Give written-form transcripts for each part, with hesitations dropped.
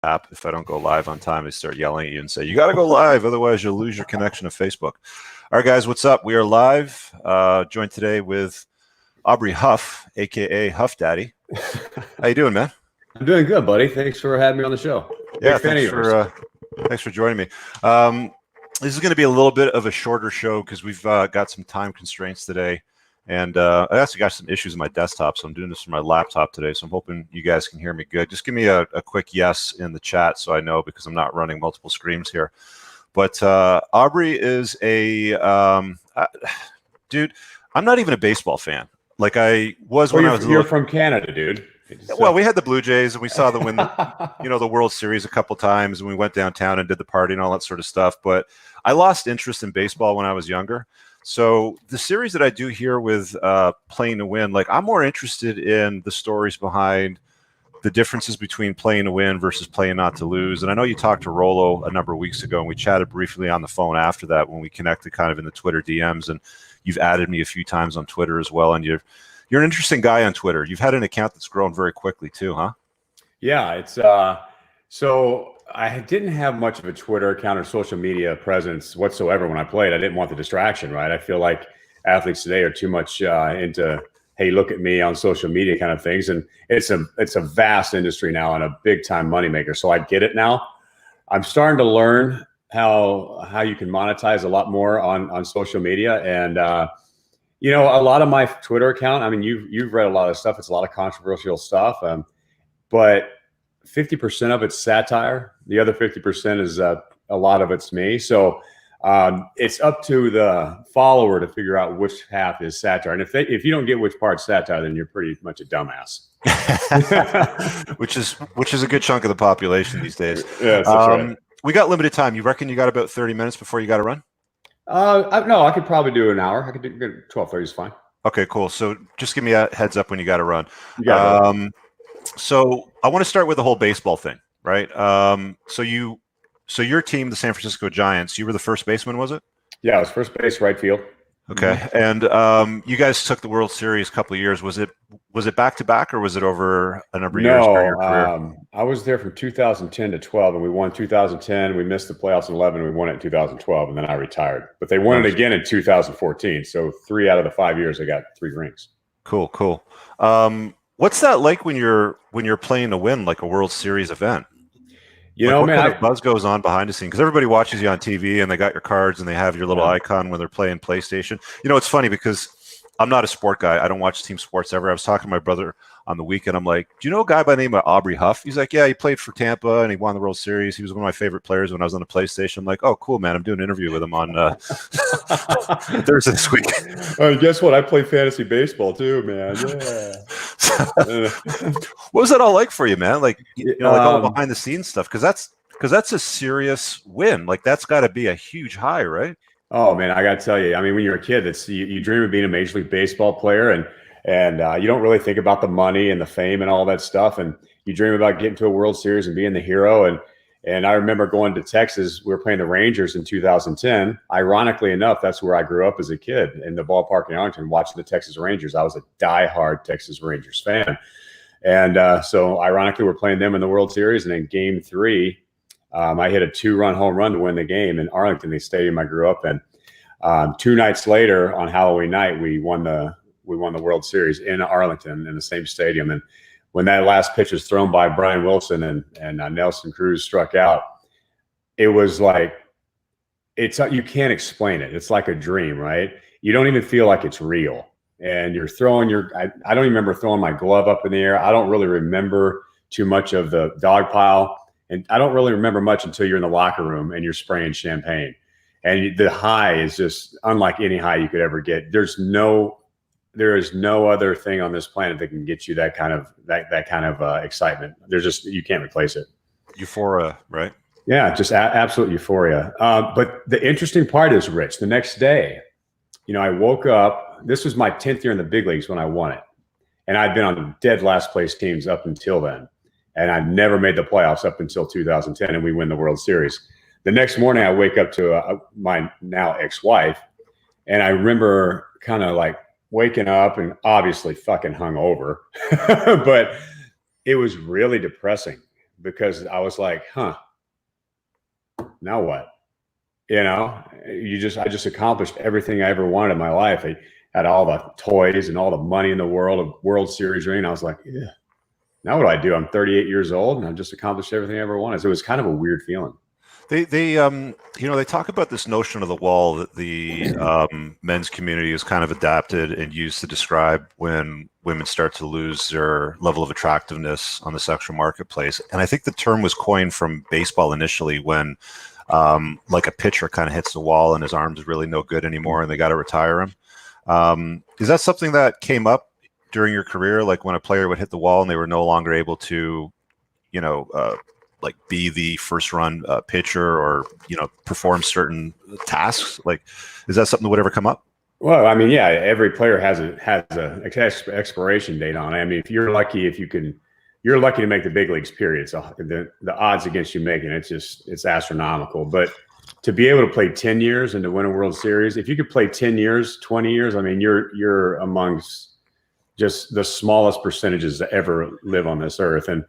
app. If I don't go live on time, they start yelling at you and say, you got to go live, otherwise you'll lose your connection to Facebook. All right, guys, what's up? We are live, joined today with Aubrey Huff, a.k.a. Huff Daddy. How you doing, man? I'm doing good, buddy. Thanks for having me on the show. Yeah, thanks for joining me. This is going to be a little bit of a shorter show because we've got some time constraints today. And I actually got some issues with my desktop, so I'm doing this from my laptop today. So I'm hoping you guys can hear me good. Just give me a quick yes in the chat so I know, because I'm not running multiple screens here. But Aubrey is a dude. I'm not even a baseball fan. Like I was when I was. You're from Canada, dude. Well, we had the Blue Jays, and we saw them win the World Series a couple times, and we went downtown and did the party and all that sort of stuff. But I lost interest in baseball when I was younger. So the series that I do here with Playing to Win, like I'm more interested in the stories behind the differences between playing to win versus playing not to lose. And I know you talked to Rolo a number of weeks ago, and we chatted briefly on the phone after that when we connected kind of in the Twitter DMs, and you've added me a few times on Twitter as well. And you're an interesting guy on Twitter. You've had an account that's grown very quickly too, huh? Yeah, it's so I didn't have much of a Twitter account or social media presence whatsoever when I played. I didn't want the distraction, right? I feel like athletes today are too much into, hey, look at me on social media kind of things. And it's a vast industry now and a big time moneymaker. So I get it now. I'm starting to learn how you can monetize a lot more on social media. And a lot of my Twitter account, I mean, you've read a lot of stuff. It's a lot of controversial stuff. But 50% of it's satire. The other 50% is a lot of it's me. So it's up to the follower to figure out which half is satire. And if you don't get which part's satire, then you're pretty much a dumbass. which is a good chunk of the population these days. Yeah, that's right. We got limited time. You reckon you got about 30 minutes before you got to run? No, I could probably do an hour. I could do 12:30 is fine. Okay, cool. So just give me a heads up when you got to run. You got it. So I want to start with the whole baseball thing, right? So your team, the San Francisco Giants, you were the first baseman, was it? Yeah, I was first base, right field. Okay, and you guys took the World Series a couple of years. Was it back to back, or was it over a number of years during your career? I was there from 2010 to 12, and we won 2010. We missed the playoffs in 11. We won it in 2012, and then I retired. But they won it again in 2014. So 3 out of the 5 years, I got 3 rings. Cool. What's that like when you're playing to win, like a World Series event? What kind of buzz goes on behind the scene? Because everybody watches you on TV and they got your cards and they have your little icon when they're playing PlayStation. It's funny because I'm not a sport guy. I don't watch team sports ever. I was talking to my brother on the weekend. I'm like, do you know a guy by the name of Aubrey Huff? He's like, yeah, he played for Tampa and he won the World Series. He was one of my favorite players when I was on the PlayStation. I'm like, oh, cool, man. I'm doing an interview with him on Thursday this week. Guess what? I play fantasy baseball too, man. Yeah. What was that all like for you, man? Like, like all behind the scenes stuff, because that's a serious win. Like that's got to be a huge high, right? Oh man, I got to tell you. I mean, when you're a kid, you dream of being a Major League Baseball player, and you don't really think about the money and the fame and all that stuff, and you dream about getting to a World Series and being the hero. And I remember going to Texas. We were playing the Rangers in 2010. Ironically enough, that's where I grew up as a kid, in the ballpark in Arlington, watching the Texas Rangers. I was a diehard Texas Rangers fan. And so ironically, we're playing them in the World Series. And in Game 3, I hit a 2-run home run to win the game in Arlington, the stadium I grew up in. 2 nights later, on Halloween night, we won the World Series in Arlington in the same stadium. And when that last pitch was thrown by Brian Wilson and Nelson Cruz struck out, it was like, you can't explain it. It's like a dream, right? You don't even feel like it's real. And you're throwing I don't even remember throwing my glove up in the air. I don't really remember too much of the dog pile. And I don't really remember much until you're in the locker room and you're spraying champagne. And the high is just unlike any high you could ever get. There is no other thing on this planet that can get you that kind of excitement. You can't replace it. Euphoria, right? Yeah, just absolute euphoria. But the interesting part is, Rich, the next day, I woke up. This was my 10th year in the big leagues when I won it. And I'd been on the dead last place teams up until then. And I'd never made the playoffs up until 2010, and we win the World Series. The next morning, I wake up to my now ex-wife, and I remember kind of like waking up and obviously fucking hungover, but it was really depressing because I was like, huh, now what? I just accomplished everything I ever wanted in my life. I had all the toys and all the money in the world, a World Series ring. I was like, yeah, now what do I do? I'm 38 years old and I've just accomplished everything I ever wanted. So it was kind of a weird feeling. They they talk about this notion of the wall that the men's community has kind of adapted and used to describe when women start to lose their level of attractiveness on the sexual marketplace. And I think the term was coined from baseball initially when like a pitcher kind of hits the wall and his arm's really no good anymore and they got to retire him. Is that something that came up during your career, like when a player would hit the wall and they were no longer able to, like be the first run pitcher or, perform certain tasks? Like, is that something that would ever come up? Well, I mean, yeah, every player has a expiration date on it. I mean, if you're lucky to make the big leagues, period. So the odds against you making it's astronomical. But to be able to play 10 years and to win a World Series, if you could play 10 years, 20 years, I mean, you're amongst just the smallest percentages to ever live on this earth. And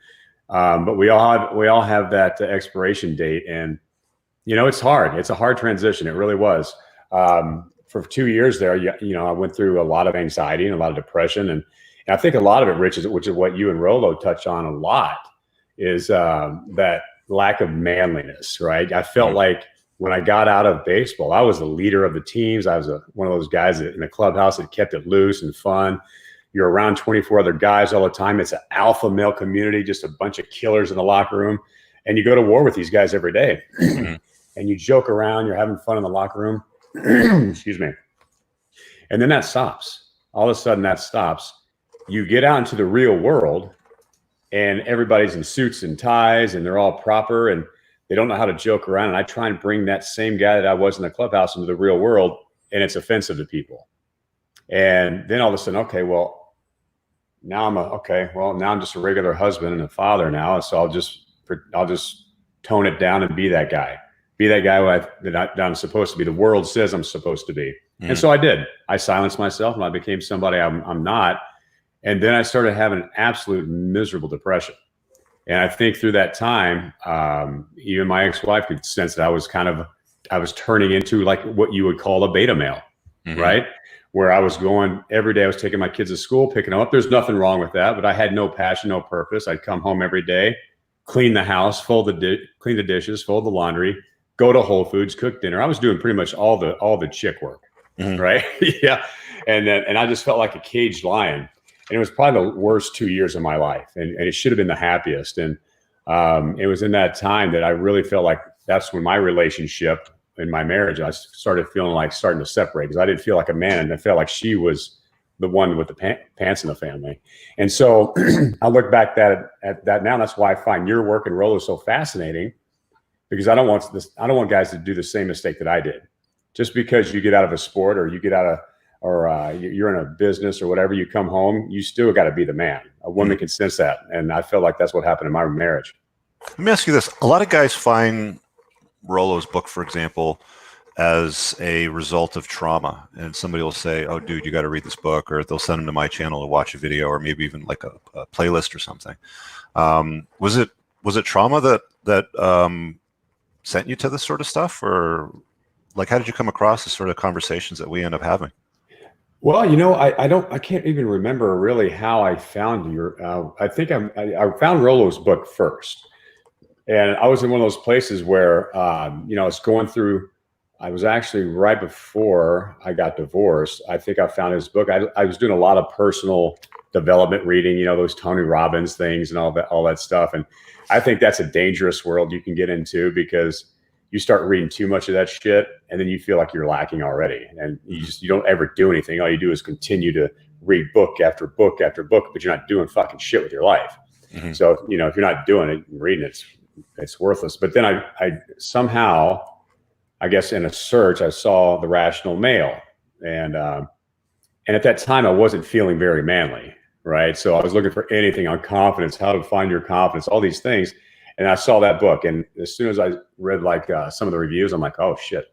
but we all have that expiration date, and it's hard. It's a hard transition. It really was. For 2 years there, I went through a lot of anxiety and a lot of depression, and I think a lot of it, Rich, which is what you and Rolo touch on a lot, is that lack of manliness. Right? I felt like when I got out of baseball, I was the leader of the teams. I was one of those guys in the clubhouse that kept it loose and fun. You're around 24 other guys all the time. It's an alpha male community, just a bunch of killers in the locker room. And you go to war with these guys every day. And you joke around, you're having fun in the locker room. Excuse me. And then that stops. All of a sudden that stops. You get out into the real world and everybody's in suits and ties and they're all proper and they don't know how to joke around. And I try and bring that same guy that I was in the clubhouse into the real world, and it's offensive to people. And then all of a sudden, okay, well, now I'm just a regular husband and a father now. So I'll just tone it down and be that guy that I'm supposed to be. The world says I'm supposed to be. And so I did. I silenced myself and I became somebody I'm not. And then I started having absolute miserable depression. And I think through that time, even my ex-wife could sense that I was turning into like what you would call a beta male, right? Where I was going every day. I was taking my kids to school, picking them up. There's nothing wrong with that, but I had no passion, no purpose. I'd come home every day, clean the house, clean the dishes, fold the laundry, go to Whole Foods, cook dinner. I was doing pretty much all the chick work, right? Yeah. And I just felt like a caged lion. And it was probably the worst 2 years of my life. And it should have been the happiest. And it was in that time that I really felt like that's when my relationship in my marriage, I started feeling like starting to separate because I didn't feel like a man. And I felt like she was the one with the pants in the family. And so I look back at that now. That's why I find your work and Rolo so fascinating, because I don't want guys to do the same mistake that I did. Just because you get out of a sport or you're in a business or whatever, you come home, you still got to be the man. A woman can sense that. And I felt like that's what happened in my marriage. Let me ask you this. A lot of guys find Rolo's book, for example, as a result of trauma. And somebody will say, oh, dude, you got to read this book, or they'll send them to my channel to watch a video, or maybe even like a playlist or something. Was it trauma that sent you to this sort of stuff? Or like, how did you come across the sort of conversations that we end up having? Well, I can't even remember really how I found I think I found Rolo's book first. And I was in one of those places where, I was actually right before I got divorced. I think I found his book. I was doing a lot of personal development reading, those Tony Robbins things and all that stuff. And I think that's a dangerous world you can get into, because you start reading too much of that shit and then you feel like you're lacking already. And you don't ever do anything. All you do is continue to read book after book after book, but you're not doing fucking shit with your life. So, if you're not doing it and reading it, it's worthless. But then I somehow, I guess in a search, I saw The Rational Male. And at that time I wasn't feeling very manly, right? So I was looking for anything on confidence, how to find your confidence, all these things. And I saw that book. And as soon as I read some of the reviews, I'm like, oh shit,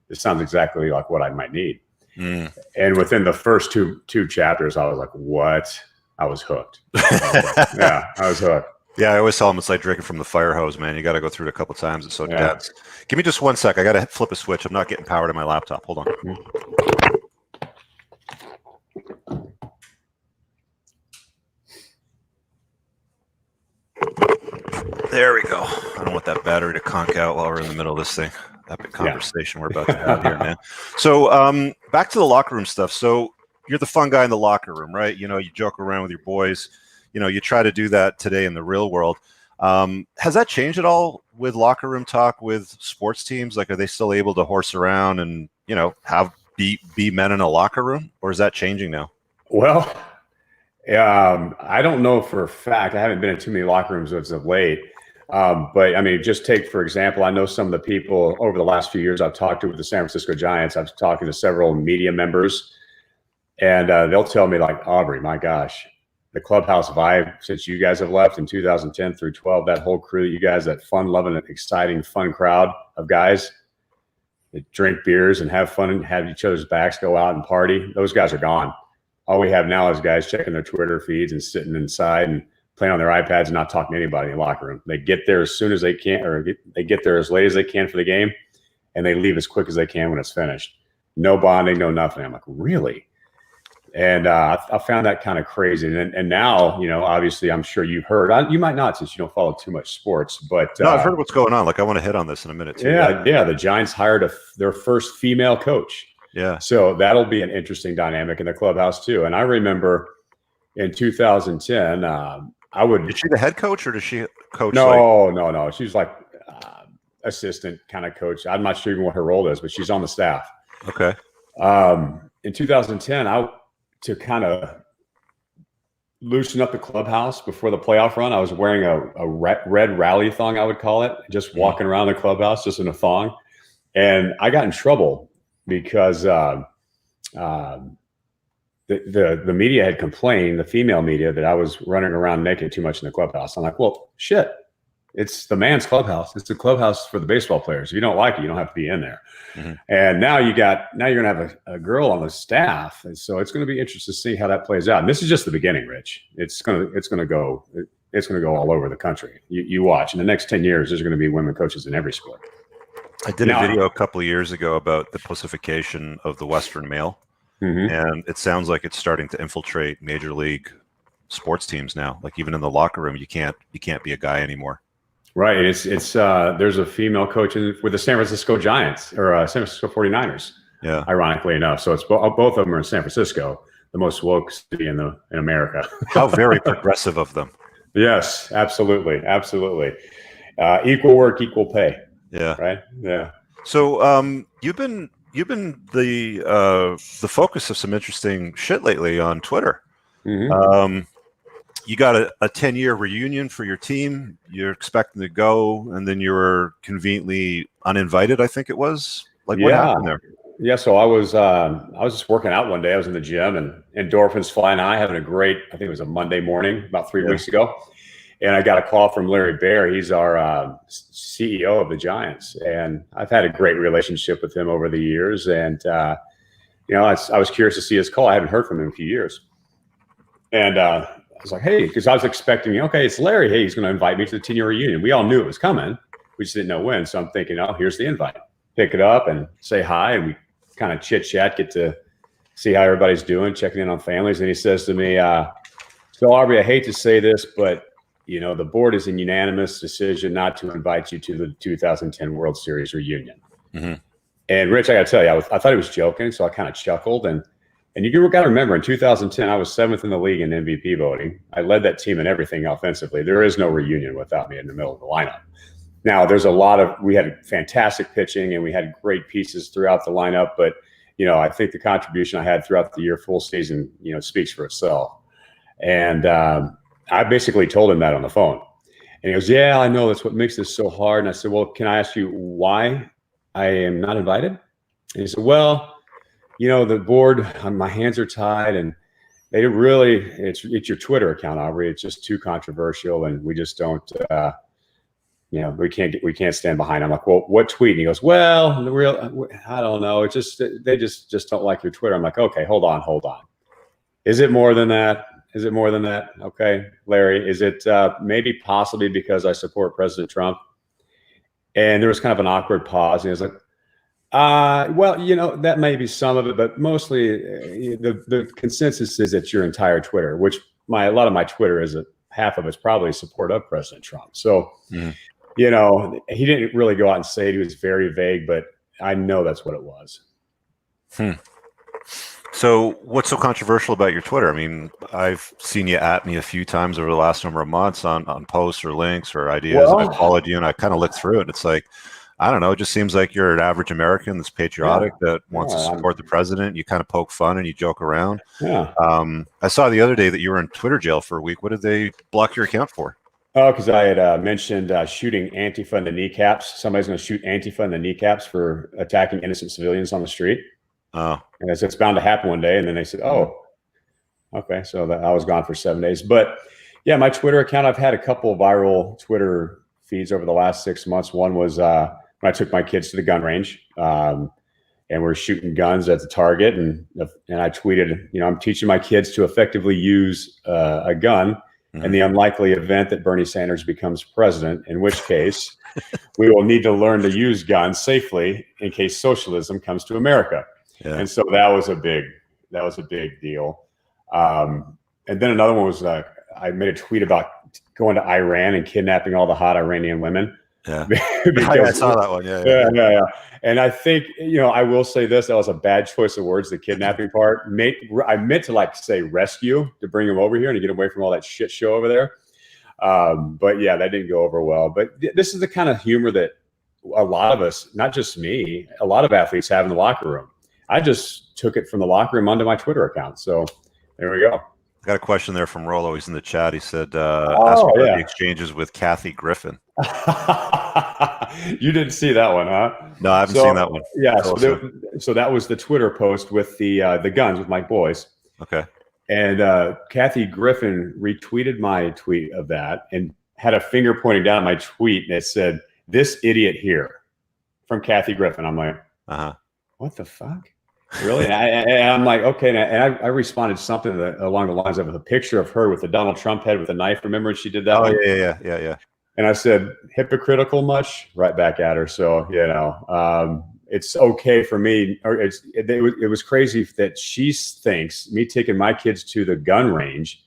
this sounds exactly like what I might need. And within the first two chapters, I was like, what? I was hooked. Yeah, I was hooked. Yeah, I always tell them it's like drinking from the fire hose, man. You got to go through it a couple times. It's so Yeah. dense. Give me just 1 sec. I got to flip a switch. I'm not getting power to my laptop. Hold on. There we go. I don't want that battery to conk out while we're in the middle of this thing. Epic conversation we're about to have here, man. So back to the locker room stuff. So you're the fun guy in the locker room, right? You know, you joke around with your boys. You know, you try to do that today in the real world. Has that changed at all with locker room talk with sports teams? Like, are they still able to horse around and, you know, be men in a locker room, or is that changing now? Well, I don't know for a fact. I haven't been in too many locker rooms as of late. But I mean, just take, for example, I know some of the people over the last few years I've talked to with the San Francisco Giants. I've talked to several media members, and they'll tell me like, Aubrey, my gosh, the clubhouse vibe since you guys have left in 2010 through 12, that whole crew, you guys, that fun loving, exciting, fun crowd of guys that drink beers and have fun and have each other's backs, go out and party. Those guys are gone. All we have now is guys checking their Twitter feeds and sitting inside and playing on their iPads and not talking to anybody in the locker room. They get there as soon as they can, or they get there as late as they can for the game, and they leave as quick as they can when it's finished. No bonding, no nothing. I'm like, really? And I found that kind of crazy. And now, you know, obviously, I'm sure you've heard. You might not, since you don't follow too much sports, but No, I've heard what's going on. Like, I want to hit on this in a minute too. Yeah. The Giants hired their first female coach. Yeah. So that'll be an interesting dynamic in the clubhouse too. And I remember in 2010, Is she the head coach or does she coach? No. She's like assistant kind of coach. I'm not sure even what her role is, but she's on the staff. Okay. In 2010, to kind of loosen up the clubhouse before the playoff run, I was wearing a red rally thong, I would call it, just walking around the clubhouse just in a thong. And I got in trouble because the media had complained, the female media, that I was running around naked too much in the clubhouse. I'm like, well, shit, it's the man's clubhouse. It's the clubhouse for the baseball players. If you don't like it, you don't have to be in there. Mm-hmm. And now you're going to have a girl on the staff. And so it's going to be interesting to see how that plays out. And this is just the beginning, Rich. It's going to go all over the country. You watch. In the next 10 years, there's going to be women coaches in every sport. I did a video a couple of years ago about the pussification of the Western male. Mm-hmm. And it sounds like it's starting to infiltrate major league sports teams now. Like, even in the locker room, you can't be a guy anymore. Right. It's there's a female coach with the San Francisco Giants or San Francisco 49ers. Yeah. Ironically enough. So it's both of them are in San Francisco, the most woke city in America. How very progressive of them. Yes, absolutely. Absolutely. Equal work, equal pay. Yeah. Right. Yeah. So you've been the focus of some interesting shit lately on Twitter. Mm-hmm. You got a 10-year reunion for your team. You're expecting to go, and then you were conveniently uninvited, I think it was. Like, what happened there? Yeah, so I was just working out one day. I was in the gym, and endorphins flying high, having a great, I think it was a Monday morning about 3 weeks ago. And I got a call from Larry Baer. He's our CEO of the Giants. And I've had a great relationship with him over the years. And, I was curious to see his call. I haven't heard from him in a few years. And I was like, hey, because I was expecting, okay, it's Larry. Hey, he's going to invite me to the 10-year reunion. We all knew it was coming. We just didn't know when. So I'm thinking, oh, here's the invite. Pick it up and say hi. And we kind of chit-chat, get to see how everybody's doing, checking in on families. And he says to me, so Aubrey, I hate to say this, but the board is in unanimous decision not to invite you to the 2010 World Series reunion. Mm-hmm. And Rich, I got to tell you, I thought he was joking, so I kind of chuckled. And you got to remember, in 2010, I was 7th in the league in MVP voting. I led that team in everything offensively. There is no reunion without me in the middle of the lineup. Now, we had fantastic pitching and we had great pieces throughout the lineup. But, I think the contribution I had throughout the year, full season, speaks for itself. And I basically told him that on the phone. And he goes, yeah, I know, that's what makes this so hard. And I said, well, can I ask you why I am not invited? And he said, well, the board, my hands are tied, and they really, it's your Twitter account, Aubrey. It's just too controversial, and we just don't, we can't stand behind it. I'm like, well, what tweet? And he goes, well, I don't know. It's just, they just don't like your Twitter. I'm like, okay, hold on. Is it more than that? Is it more than that? Okay, Larry, is it maybe possibly because I support President Trump? And there was kind of an awkward pause. And he was like, well, that may be some of it, but mostly the consensus is that your entire Twitter, which a lot of my Twitter is half of it's probably support of President Trump. So, he didn't really go out and say it. He was very vague, but I know that's what it was. So what's so controversial about your Twitter? I mean, I've seen you at me a few times over the last number of months on posts or links or ideas, and I followed you and I kind of looked through it. And it's like, I don't know, it just seems like you're an average American that's patriotic, that wants to support the president. You kind of poke fun and you joke around. Yeah. I saw the other day that you were in Twitter jail for a week. What did they block your account for? Oh, because I had mentioned shooting Antifa in the kneecaps. Somebody's going to shoot Antifa in the kneecaps for attacking innocent civilians on the street. Oh. And I said, it's bound to happen one day. And then they said, oh, okay. So I was gone for 7 days. But yeah, my Twitter account, I've had a couple of viral Twitter feeds over the last 6 months. One was when I took my kids to the gun range and we're shooting guns at the target. And I tweeted, I'm teaching my kids to effectively use a gun in the unlikely event that Bernie Sanders becomes president, in which case we will need to learn to use guns safely in case socialism comes to America. Yeah. And so that was a big deal. And then another one was I made a tweet about going to Iran and kidnapping all the hot Iranian women. Yeah, I saw that one. Yeah. And I think, I will say this, that was a bad choice of words, the kidnapping part. I meant to say rescue, to bring them over here and to get away from all that shit show over there. But yeah, that didn't go over well. But this is the kind of humor that a lot of us, not just me, a lot of athletes have in the locker room. I just took it from the locker room onto my Twitter account. So there we go. I got a question there from Rollo. He's in the chat. He said, ask about the exchanges with Kathy Griffin. You didn't see that one, huh? No, I haven't seen that one. Yeah. So that was the Twitter post with the guns with my boys. Okay. And Kathy Griffin retweeted my tweet of that and had a finger pointing down at my tweet. And it said, "This idiot here," from Kathy Griffin. I'm like, what the fuck? Really? And I'm like, okay. And I responded something along the lines of a picture of her with the Donald Trump head with a knife. Remember she did that? Oh, yeah. And I said, hypocritical much? Right back at her. So, it's okay for me. Or it was crazy that she thinks me taking my kids to the gun range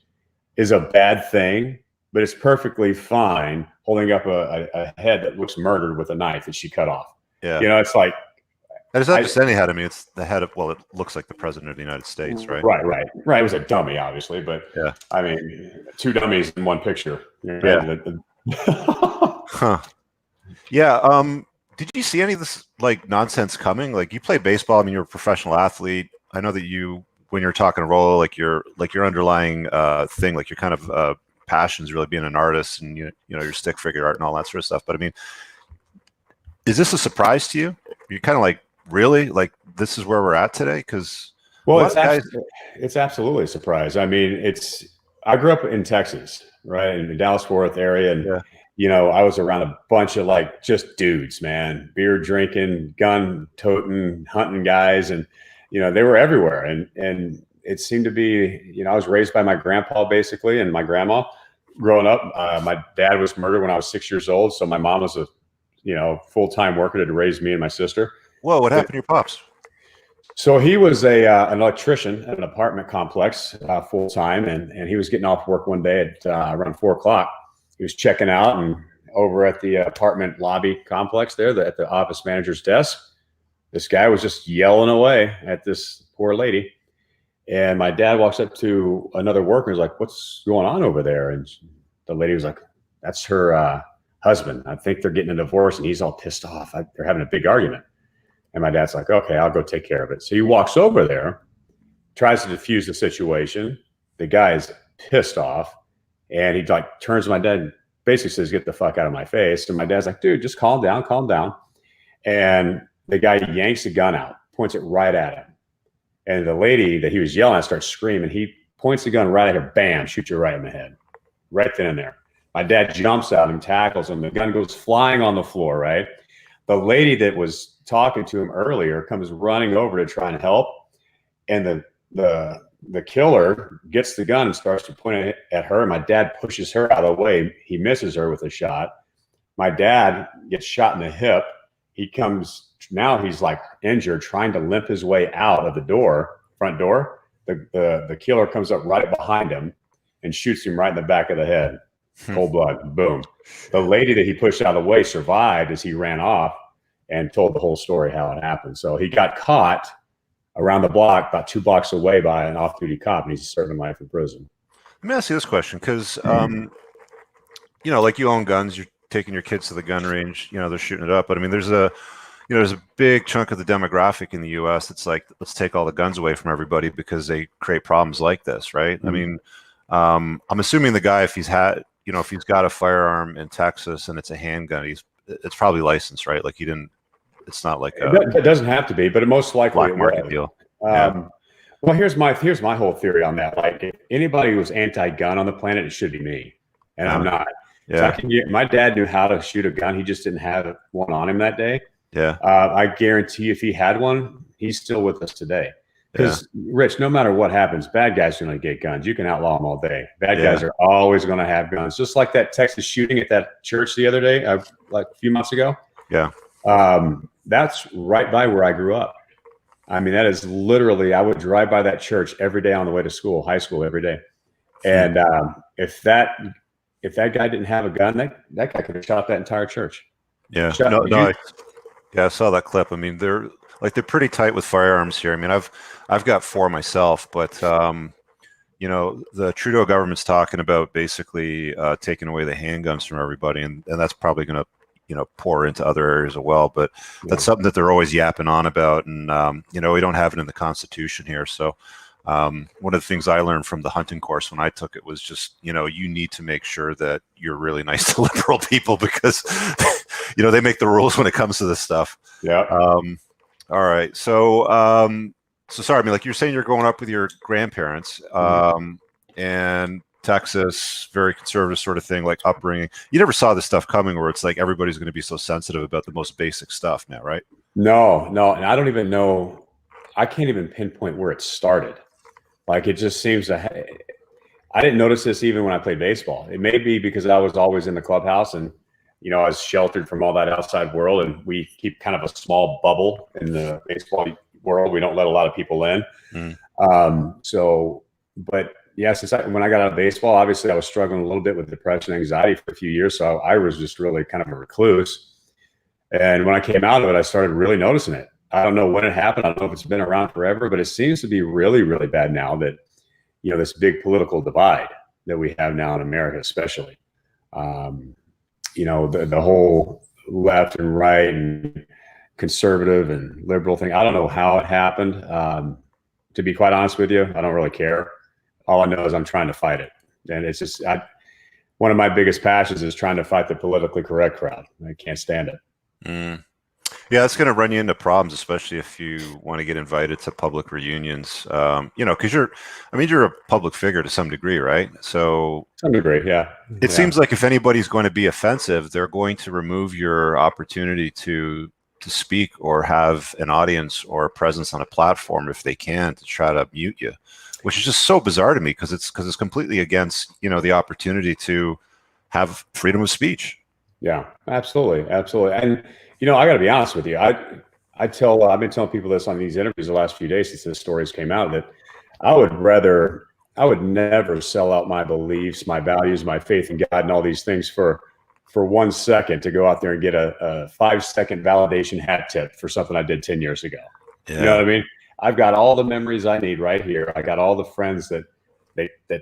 is a bad thing, but it's perfectly fine holding up a head that looks murdered with a knife that she cut off. Yeah. It's like, and it's not just any head. I mean, it's the head of, it looks like the president of the United States, right? Right. It was a dummy, obviously, but yeah. I mean, two dummies in one picture. Yeah. Huh. Yeah. Did you see any of this nonsense coming? Like, you play baseball. I mean, you're a professional athlete. I know that when you're talking to Rollo, your underlying thing, your kind of passion is really being an artist and your stick figure art and all that sort of stuff. But I mean, is this a surprise to you? You're kind of really? This is where we're at today? Because it's absolutely a surprise. I mean, I grew up in Texas, right, in the Dallas-Fort Worth area, and I was around a bunch of just dudes, man, beer drinking, gun toting, hunting guys, and they were everywhere, and it seemed to be, I was raised by my grandpa basically and my grandma. Growing up, my dad was murdered when I was 6 years old, so my mom was a full-time worker to raise me and my sister. Whoa, what happened to your pops? So he was an electrician at an apartment complex full-time, and he was getting off work one day at around 4 o'clock. He was checking out, and over at the apartment lobby complex there, at the office manager's desk, this guy was just yelling away at this poor lady. And my dad walks up to another worker and is like, "What's going on over there?" And the lady was like, "That's her husband. I think they're getting a divorce," and he's all pissed off. They're having a big argument. And my dad's like, "Okay, I'll go take care of it." So he walks over there, tries to defuse the situation. The guy's pissed off, and he turns to my dad and basically says, "Get the fuck out of my face." And my dad's like, "Dude, just calm down." And the guy yanks the gun out, points it right at him. And the lady that he was yelling at starts screaming. He points the gun right at her, bam, shoots her right in the head, right then and there. My dad jumps out and tackles him. The gun goes flying on the floor, right? The lady that was talking to him earlier comes running over to try and help. And the the killer gets the gun and starts to point it at her. My dad pushes her out of the way. He misses her with a shot. My dad gets shot in the hip. Now he's like injured, trying to limp his way out of the front door. The killer comes up right behind him and shoots him right in the back of the head. Cold blood, boom. The lady that he pushed out of the way survived as he ran off and told the whole story how it happened. So he got caught around the block, about 2 blocks away, by an off-duty cop, and he's serving life in prison. Let me ask you this question, because like you own guns, you're taking your kids to the gun range, they're shooting it up. But I mean, there's a big chunk of the demographic in the U.S. that's like, let's take all the guns away from everybody because they create problems like this, right? I mean, I'm assuming the guy, if he's got a firearm in Texas and it's a handgun, it's probably licensed, right? Like it's not like it doesn't have to be, but it most likely black market deal. Well, here's my whole theory on that. Like, if anybody who was anti-gun on the planet, it should be me, and I'm not. Yeah. So my dad knew how to shoot a gun. He just didn't have one on him that day. Yeah. I guarantee if he had one, he's still with us today. Because Rich, no matter what happens, bad guys are going to get guns. You can outlaw them all day. Bad guys are always going to have guns. Just like that Texas shooting at that church the other day, like a few months ago. Yeah. That's right by where I grew up. I mean, that is literally, I would drive by that church every day on the way to school, high school, every day. And if that guy didn't have a gun, that guy could have shot that entire church. Yeah. I saw that clip. I mean, they're pretty tight with firearms here. I mean, I've got 4 myself, but the Trudeau government's talking about basically taking away the handguns from everybody, and that's probably going to pour into other areas as well. But that's something that they're always yapping on about, and we don't have it in the Constitution here. So one of the things I learned from the hunting course when I took it was just you need to make sure that you're really nice to liberal people, because they make the rules when it comes to this stuff. All right. So sorry. I mean, like you're saying, you're growing up with your grandparents, and Texas, very conservative sort of thing, like upbringing. You never saw this stuff coming, where it's like everybody's going to be so sensitive about the most basic stuff now, right? No. And I don't even know. I can't even pinpoint where it started. Like, it just seems to. I didn't notice this even when I played baseball. It may be because I was always in the clubhouse, and I was sheltered from all that outside world, and we keep kind of a small bubble in the baseball world. We don't let a lot of people in. But yeah, when I got out of baseball, obviously I was struggling a little bit with depression and anxiety for a few years. So I was just really kind of a recluse. And when I came out of it, I started really noticing it. I don't know when it happened. I don't know if it's been around forever, but it seems to be really, really bad now that, this big political divide that we have now in America, especially. The whole left and right and conservative and liberal thing. I don't know how it happened. To be quite honest with you, I don't really care. All I know is I'm trying to fight it. And it's just, one of my biggest passions is trying to fight the politically correct crowd. I can't stand it. Yeah, it's going to run you into problems, especially if you want to get invited to public reunions. Because you're a public figure to some degree, right? So some degree, yeah. It seems like if anybody's going to be offensive, they're going to remove your opportunity to speak or have an audience or a presence on a platform if they can, to try to mute you, which is just so bizarre to me, because it's completely against the opportunity to have freedom of speech. Yeah, absolutely. And I got to be honest with you. I've been telling people this on these interviews the last few days since this stories came out, that I would never sell out my beliefs, my values, my faith in God, and all these things for 1 second to go out there and get a 5-second validation hat tip for something I did 10 years ago. Yeah. You know what I mean? I've got all the memories I need right here. I got all the friends that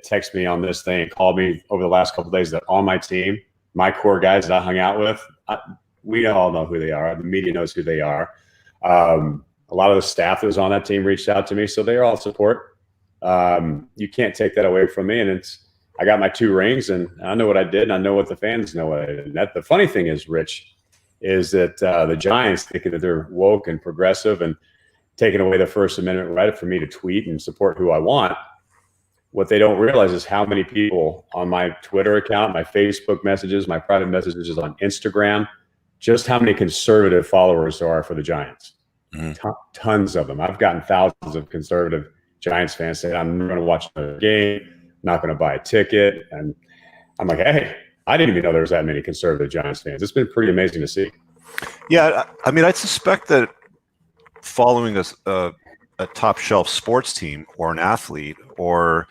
text me on this thing, called me over the last couple of days, that on my team, my core guys that I hung out with. We all know who they are. The media knows who they are. A lot of the staff that was on that team reached out to me, so they're all support. You can't take that away from me. And I got my 2 rings, and I know what I did, and I know what the fans know what I did. And the funny thing is, Rich, is that the Giants, thinking that they're woke and progressive and taking away the First Amendment right for me to tweet and support who I want, what they don't realize is how many people on my Twitter account, my Facebook messages, my private messages on Instagram, just how many conservative followers there are for the Giants. Tons of them. I've gotten thousands of conservative Giants fans saying, I'm going to watch another game, not going to buy a ticket. And I'm like, hey, I didn't even know there was that many conservative Giants fans. It's been pretty amazing to see. Yeah, I mean, I suspect that following a top shelf sports team or an athlete or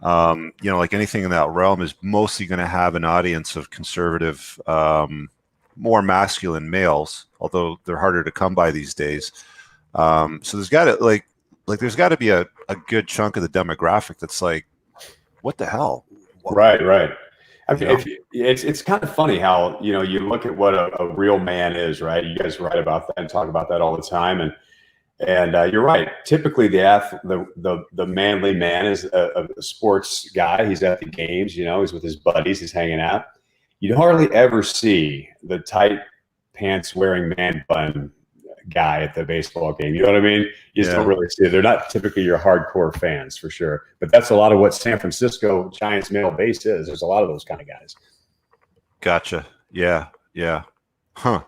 like anything in that realm is mostly going to have an audience of conservative, more masculine males, although they're harder to come by these days. So there's got to there's got to be a good chunk of the demographic that's like, what the hell? Right. I mean, it's kind of funny how, you look at what a real man is, right? You guys write about that and talk about that all the time. And you're right. Typically, the manly man is a sports guy. He's at the games, he's with his buddies, he's hanging out. You hardly ever see the tight pants wearing man bun guy at the baseball game. You know what I mean? You just don't really see it. They're not typically your hardcore fans for sure. But that's a lot of what San Francisco Giants male base is. There's a lot of those kind of guys. Gotcha. Yeah. Huh.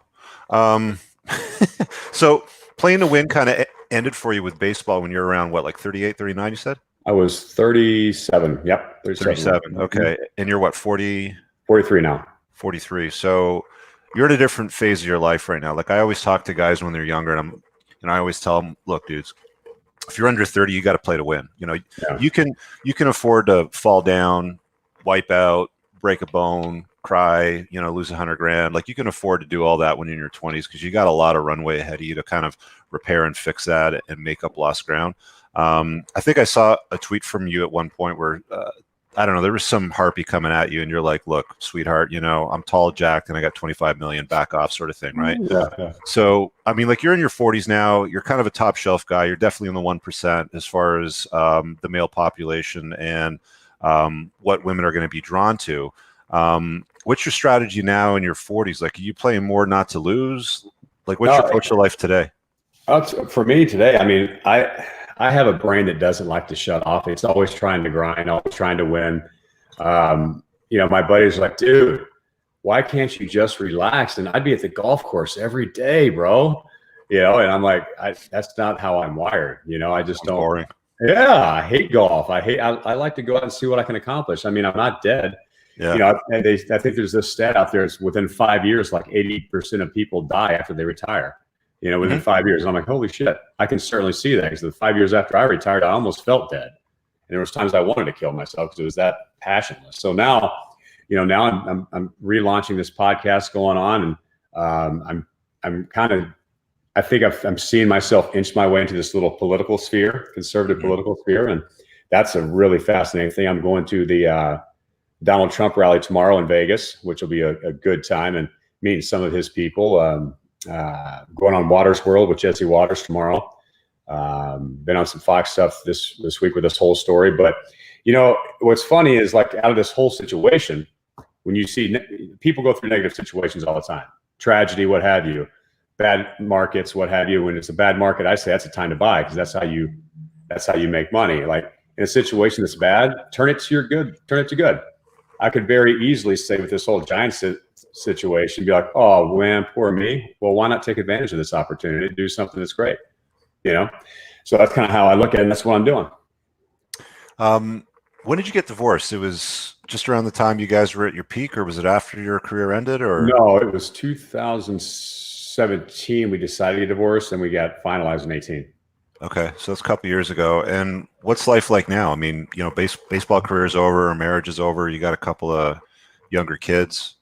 So playing to win kind of ended for you with baseball when you're around, what, like 38, 39, you said? I was 37. Yep. 37. Okay. And you're what, 40? 43 now. 43. So you're in a different phase of your life right now. Like I always talk to guys when they're younger, and I always tell them, look, dudes, if you're under 30, you got to play to win. You can afford to fall down, wipe out, break a bone, cry, lose $100,000. Like you can afford to do all that when you're in your 20s because you got a lot of runway ahead of you to kind of repair and fix that and make up lost ground. I think I saw a tweet from you at one point where I don't know, there was some harpy coming at you and you're like, look, sweetheart, I'm tall, jacked, and I got 25 million, back off, sort of thing, right? Yeah. So, I mean, like you're in your 40s now, you're kind of a top shelf guy. You're definitely in the 1% as far as the male population and what women are going to be drawn to. What's your strategy now in your 40s? Like, are you playing more not to lose? Like, what's your approach to life today? For me today, I mean, I have a brain that doesn't like to shut off. It's always trying to grind, always trying to win. My buddies are like, dude, why can't you just relax? And I'd be at the golf course every day, bro. And I'm like, that's not how I'm wired. I just don't. Boring. Yeah, I hate golf. I like to go out and see what I can accomplish. I mean, I'm not dead. Yeah. I think there's this stat out there. It's within 5 years, like 80% of people die after they retire. Within 5 years. And I'm like, holy shit, I can certainly see that because the 5 years after I retired, I almost felt dead. And there was times I wanted to kill myself because it was that passionless. So now, now I'm relaunching this podcast going on, and I'm kind of, I think I'm seeing myself inch my way into this little political sphere, conservative political sphere. And that's a really fascinating thing. I'm going to the Donald Trump rally tomorrow in Vegas, which will be a good time, and meeting some of his people. Going on Waters World with Jesse Waters tomorrow. Been on some Fox stuff this week with this whole story. But, what's funny is like out of this whole situation, when you see people go through negative situations all the time, tragedy, what have you, bad markets, what have you. When it's a bad market, I say that's a time to buy because that's how you make money. Like in a situation that's bad, turn it to good. I could very easily say with this whole Giants situation, be like, oh man, poor me. Well, why not take advantage of this opportunity to do something that's great? So that's kind of how I look at it, and that's what I'm doing. When did you get divorced? It was just around the time you guys were at your peak, or was it after your career ended? Or no, it was 2017 we decided to get divorced, and we got finalized in 18. Okay, so that's a couple years ago. And what's life like now? I mean, baseball career is over, marriage is over. You got a couple of younger kids.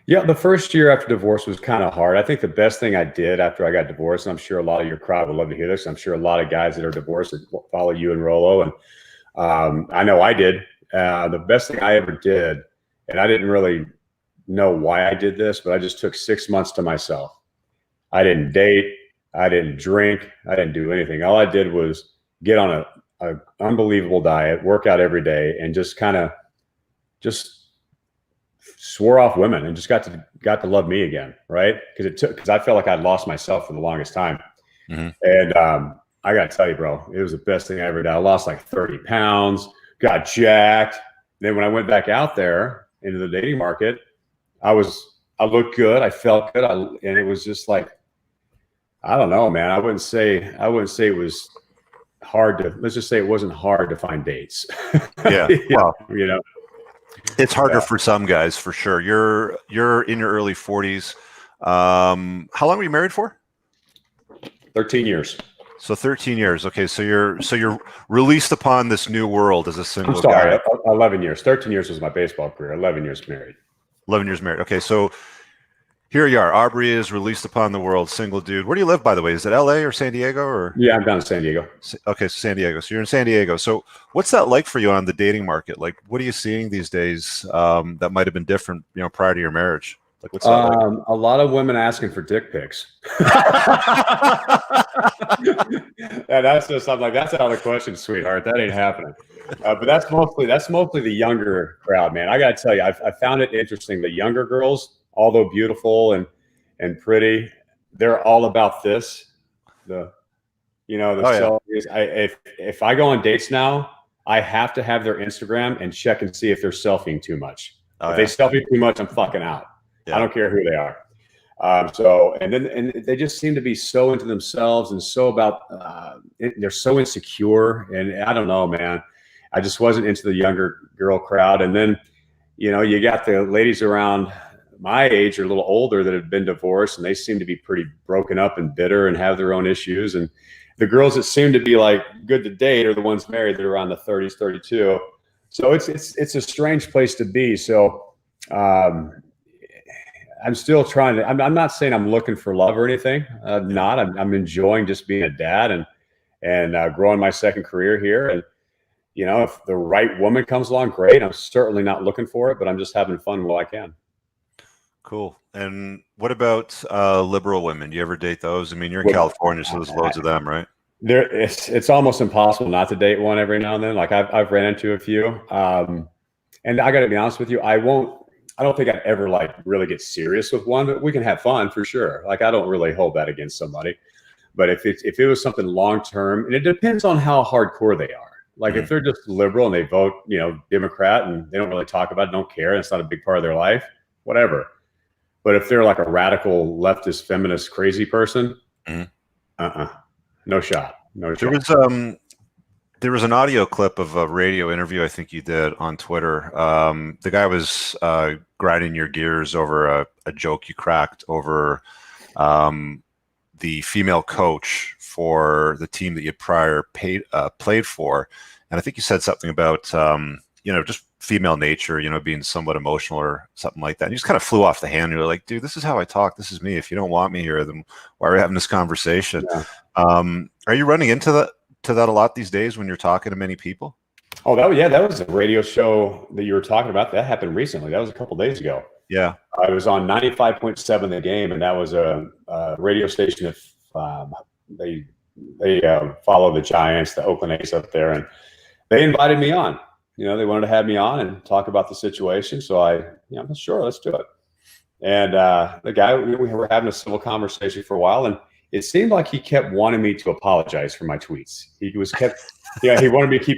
Yeah, the first year after divorce was kind of hard. I think the best thing I did after I got divorced, and I'm sure a lot of your crowd would love to hear this. I'm sure a lot of guys that are divorced follow you and Rolo, and I know I did. The best thing I ever did, and I didn't really know why I did this, but I just took 6 months to myself. I didn't date. I didn't drink. I didn't do anything. All I did was get on a unbelievable diet, work out every day, and just swore off women and just got to love me again, right? Because I felt like I'd lost myself for the longest time. Mm-hmm. And I got to tell you, bro, it was the best thing I ever did. I lost like 30 pounds, got jacked. Then when I went back out there into the dating market, I looked good. I felt good. And it was just like, I don't know, man. I wouldn't say it was let's just say it wasn't hard to find dates. Yeah. Well, it's harder for some guys for sure. You're in your early 40s. How long were you married for? 13 years. So 13 years. Okay. So you're released upon this new world as a single guy. 11 years. 13 years was my baseball career. 11 years married. 11 years married. Okay. So here you are. Aubrey is released upon the world, single dude. Where do you live, by the way? Is it LA or San Diego? Or yeah, I'm down in San Diego. Okay, so San Diego. So you're in San Diego. So what's that like for you on the dating market? Like, what are you seeing these days that might have been different, prior to your marriage? Like, what's that like? A lot of women asking for dick pics. And that's just, I'm like, that's out of the question, sweetheart. That ain't happening. But that's mostly the younger crowd, man. I got to tell you, I found it interesting. The younger girls, although beautiful and pretty, they're all about this. Selfies. If I go on dates now, I have to have their Instagram and check and see if they're selfieing too much. If they selfie too much, I'm fucking out. Yeah. I don't care who they are. And they just seem to be so into themselves and so about they're so insecure. And I don't know, man. I just wasn't into the younger girl crowd. And then, you got the ladies around my age or a little older that have been divorced, and they seem to be pretty broken up and bitter and have their own issues. And the girls that seem to be like good to date are the ones married that are around the 30s, 32. So it's a strange place to be. So I'm still trying to. I'm not saying I'm looking for love or anything. I'm enjoying just being a dad and growing my second career here. And if the right woman comes along, great. I'm certainly not looking for it, but I'm just having fun while I can. Cool. And what about liberal women? Do you ever date those? I mean, you're in California, so there's loads of them, right? It's almost impossible not to date one every now and then. Like I've ran into a few, and I got to be honest with you, I don't think I'd ever really get serious with one, but we can have fun for sure. Like I don't really hold that against somebody, but if it was something long term, and it depends on how hardcore they are. Like if they're just liberal and they vote, Democrat, and they don't really talk about it, don't care, and it's not a big part of their life, whatever. But if they're like a radical leftist, feminist, crazy person, no shot. No shot. There was an audio clip of a radio interview I think you did on Twitter. The guy was grinding your gears over a joke you cracked over the female coach for the team that you prior played for, and I think you said something about just female nature, being somewhat emotional or something like that. And you just kind of flew off the handle. You're like, dude, this is how I talk. This is me. If you don't want me here, then why are we having this conversation? Yeah. Are you running into that a lot these days when you're talking to many people? Oh, that was a radio show that you were talking about. That happened recently. That was a couple days ago. Yeah. I was on 95.7 The Game, and that was a radio station that they follow the Giants, the Oakland A's up there, and they invited me on. They wanted to have me on and talk about the situation. So I'm sure, let's do it. And the guy, we were having a civil conversation for a while, and it seemed like he kept wanting me to apologize for my tweets. He wanted me to keep.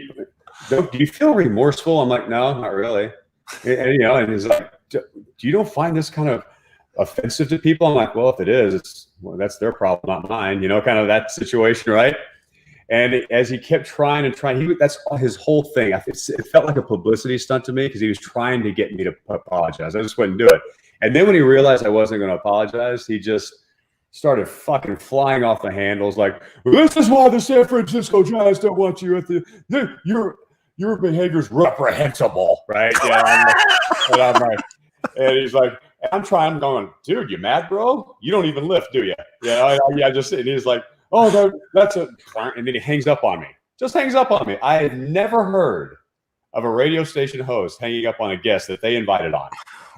Do you feel remorseful? I'm like, no, not really. And he's like, you don't find this kind of offensive to people? I'm like, well, if it is, that's their problem, not mine. Kind of that situation, right? And as he kept trying, that's his whole thing. It felt like a publicity stunt to me because he was trying to get me to apologize. I just wouldn't do it. And then when he realized I wasn't going to apologize, he just started fucking flying off the handles like, this is why the San Francisco Giants don't want you at your behavior is reprehensible, right? Yeah. And he's like, I'm going, dude, you mad, bro? You don't even lift, do you? Yeah, and he's like, oh, that's a, and then he hangs up on me. Just hangs up on me. I had never heard of a radio station host hanging up on a guest that they invited on.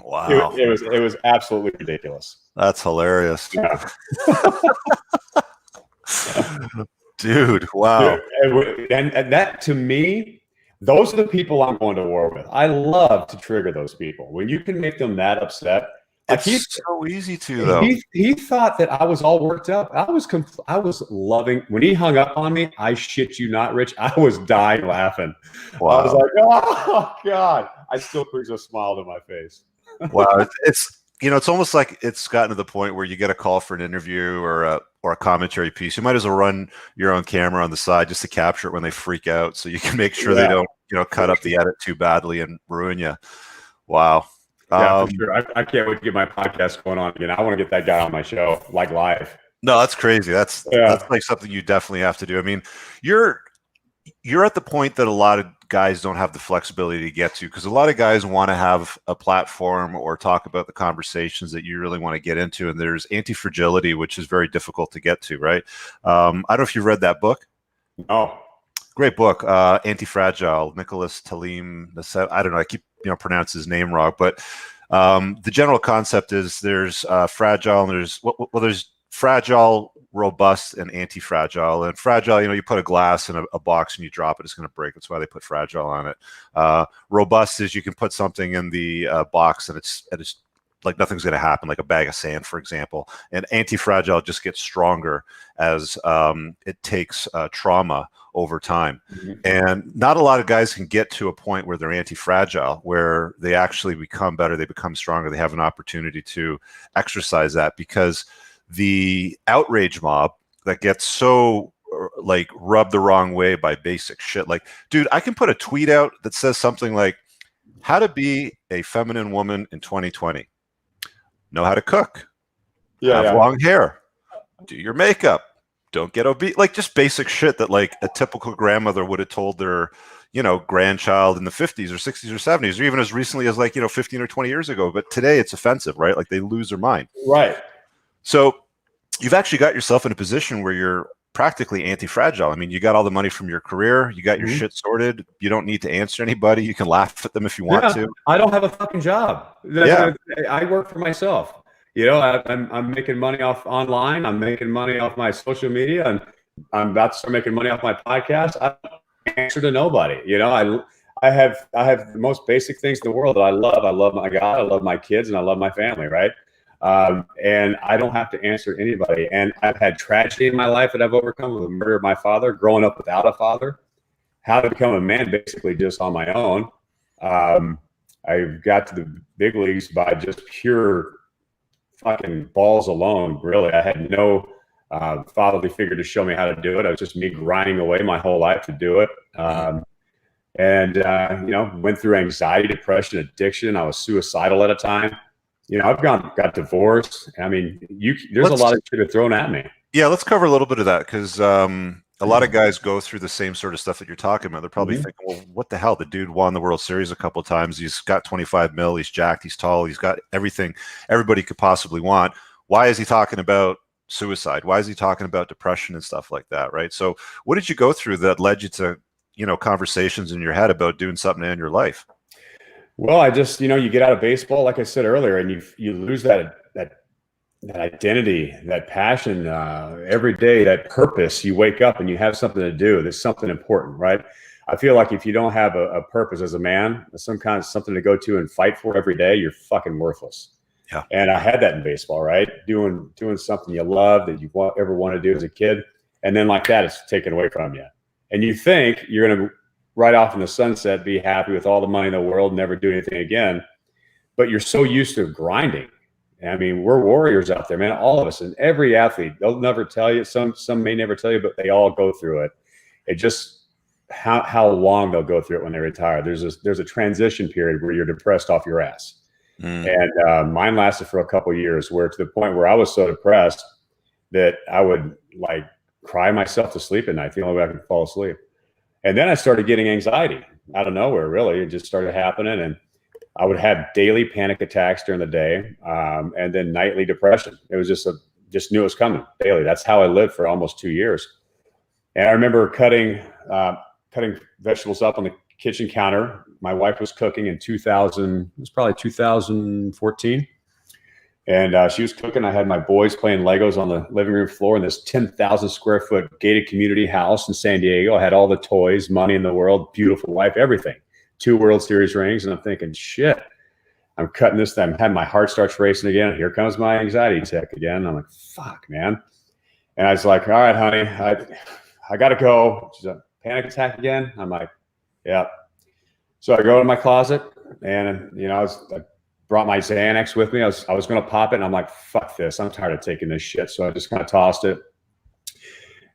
Wow. It was absolutely ridiculous. That's hilarious. Yeah. Dude, wow. Dude, and that, to me, those are the people I'm going to war with. I love to trigger those people. When you can make them that upset. It's so easy to, though. He thought that I was all worked up. I was loving. When he hung up on me, I shit you not, Rich, I was dying laughing. Wow. I was like, oh, God. I still brings a smile to my face. Wow. it's almost like it's gotten to the point where you get a call for an interview or a commentary piece. You might as well run your own camera on the side just to capture it when they freak out, so you can make sure they don't, cut up the edit too badly and ruin you. Wow. Yeah, for sure. I can't wait to get my podcast going on again. I want to get that guy on my show, like live. No, that's crazy. That's like something you definitely have to do. I mean, you're at the point that a lot of guys don't have the flexibility to get to, because a lot of guys want to have a platform or talk about the conversations that you really want to get into. And there's antifragility, which is very difficult to get to, right? I don't know if you've read that book. No. Great book, Antifragile, Nicholas Talim. I don't know. I keep pronounce his name wrong, but the general concept is there's fragile and there's fragile, robust, and anti-fragile. And fragile, you put a glass in a box and you drop it, it's going to break. That's why they put fragile on it. Robust is you can put something in the box and it's like nothing's going to happen, like a bag of sand, for example. And anti-fragile just gets stronger as it takes trauma over time. Mm-hmm. And not a lot of guys can get to a point where they're anti-fragile, where they actually become better, they become stronger, they have an opportunity to exercise that, because the outrage mob that gets so like rubbed the wrong way by basic shit. Like, dude, I can put a tweet out that says something like, how to be a feminine woman in 2020. Know how to cook. Have long hair. Do your makeup. Don't get obese. Like, just basic shit that like a typical grandmother would have told their, grandchild in the 50s or 60s or 70s, or even as recently as 15 or 20 years ago. But today it's offensive, right? Like, they lose their mind. Right. So you've actually got yourself in a position where you're practically anti-fragile. I mean, you got all the money from your career. You got your shit sorted. You don't need to answer anybody. You can laugh at them if you want to. I don't have a fucking job. I work for myself. I'm making money off online. I'm making money off my social media, and I'm about to start making money off my podcast. I don't answer to nobody. I have the most basic things in the world that I love. I love my God. I love my kids, and I love my family. Right. And I don't have to answer to anybody. And I've had tragedy in my life that I've overcome, with the murder of my father, growing up without a father, how to become a man basically just on my own. I got to the big leagues by just pure fucking balls alone. Really, I had no fatherly figure to show me how to do it. I was just me grinding away my whole life to do it. Went through anxiety, depression, addiction. I was suicidal at a time. I've got divorced. I mean, there's a lot of shit thrown at me. Yeah, let's cover a little bit of that, because a lot of guys go through the same sort of stuff that you're talking about. They're probably thinking, well, what the hell? The dude won the World Series a couple of times. He's got 25 mil. He's jacked. He's tall. He's got everything everybody could possibly want. Why is he talking about suicide? Why is he talking about depression and stuff like that, right? So what did you go through that led you to, conversations in your head about doing something in your life? Well, I just, you get out of baseball, like I said earlier, and you lose that identity, that passion, every day, that purpose. You wake up and you have something to do. There's something important, right? I feel like if you don't have a purpose as a man, something to go to and fight for every day, you're fucking worthless. Yeah. And I had that in baseball, right? Doing something you love that you ever want to do as a kid, and then like that, it's taken away from you. And you think you're going to right off in the sunset, be happy with all the money in the world, never do anything again. But you're so used to grinding. I mean, we're warriors out there, man. All of us, and every athlete, they'll never tell you. Some may never tell you, but they all go through it. It just how long they'll go through it when they retire. There's a transition period where you're depressed off your ass. And mine lasted for a couple of years, where to the point where I was so depressed that I would like cry myself to sleep at night. The only way I could fall asleep. And then I started getting anxiety out of nowhere. Really, it just started happening, and I would have daily panic attacks during the day, and then nightly depression. It was just knew it was coming daily. That's how I lived for almost 2 years. And I remember cutting vegetables up on the kitchen counter. My wife was cooking in 2000. It was probably 2014. And she was cooking. I had my boys playing Legos on the living room floor in this 10,000 square foot gated community house in San Diego. I had all the toys, money in the world, beautiful wife, everything. 2 World Series rings. And I'm thinking, shit, I'm cutting this. I'm having my heart starts racing again. Here comes my anxiety attack again. I'm like, fuck, man. And I was like, all right, honey, I got to go. She's like, panic attack again? I'm like, yeah. So I go to my closet, and I brought my Xanax with me. I was going to pop it, and I'm like, fuck this. I'm tired of taking this shit. So I just kind of tossed it.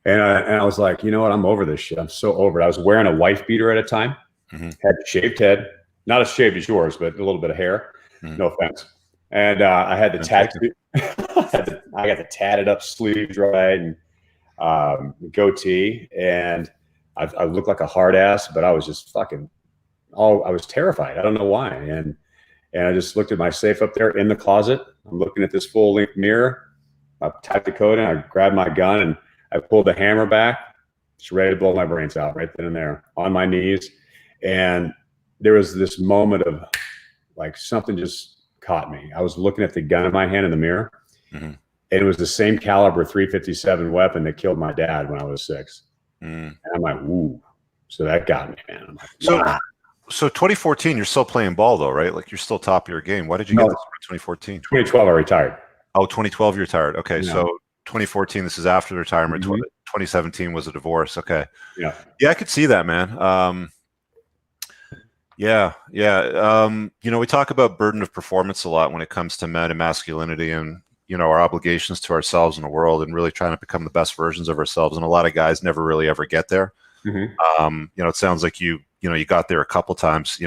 And I was like, you know what? I'm over this shit. I'm so over it. I was wearing a wife beater at a time, had a shaved head, not as shaved as yours, but a little bit of hair. No offense. And I had the tattoo. I got the tatted up sleeves, right, and goatee, and I looked like a hard ass, but I was just fucking. I was terrified. I don't know why. And I just looked at my safe up there in the closet. I'm looking at this full length mirror. I typed the code in. I grabbed my gun and I pulled the hammer back. Just ready to blow my brains out right then and there on my knees. And there was this moment of like something just caught me. I was looking at the gun in my hand in the mirror. And it was the same caliber 357 weapon that killed my dad when I was 6. And I'm like, ooh. So that got me, man. I'm like, wow. So 2014, you're still playing ball though, right? Like you're still top of your game. Why did you get this for 2014? 2012, I retired. Oh, 2012, you retired. Okay, so 2014, this is after the retirement. 2017 was a divorce. Okay. Yeah, I could see that, man. We talk about burden of performance a lot when it comes to men and masculinity and, our obligations to ourselves and the world and really trying to become the best versions of ourselves. And a lot of guys never really ever get there. It sounds like you got there a couple times,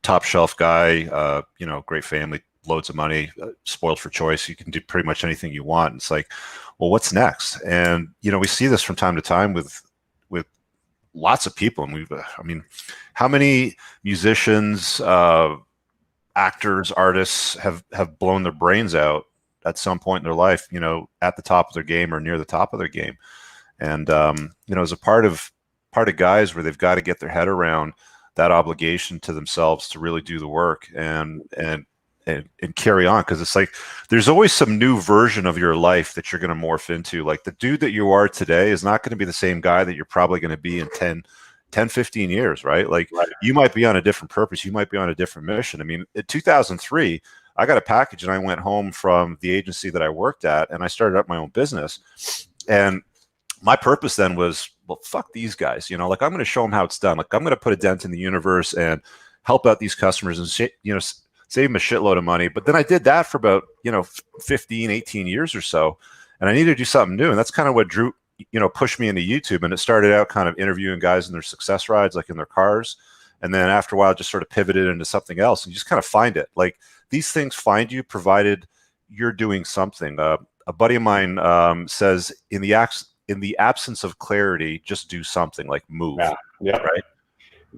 top shelf guy, great family, loads of money, spoiled for choice. You can do pretty much anything you want. And it's like, well, what's next? And, we see this from time to time with lots of people. And how many musicians, actors, artists have blown their brains out at some point in their life, at the top of their game or near the top of their game. And, as a part of guys where they've got to get their head around that obligation to themselves to really do the work and carry on. Cause it's like, there's always some new version of your life that you're going to morph into. Like the dude that you are today is not going to be the same guy that you're probably going to be in 10, 15 years, right? Like you might be on a different purpose. You might be on a different mission. In 2003, I got a package and I went home from the agency that I worked at and I started up my own business. And my purpose then was, well, fuck these guys, like I'm going to show them how it's done. Like I'm going to put a dent in the universe and help out these customers and, save them a shitload of money. But then I did that for about, 15, 18 years or so. And I needed to do something new. And that's kind of what drew, pushed me into YouTube. And it started out kind of interviewing guys in their success rides, like in their cars. And then after a while, just sort of pivoted into something else and you just kind of find it. Like these things find you provided you're doing something. A buddy of mine says in the absence of clarity, just do something, like move. Yeah. Right.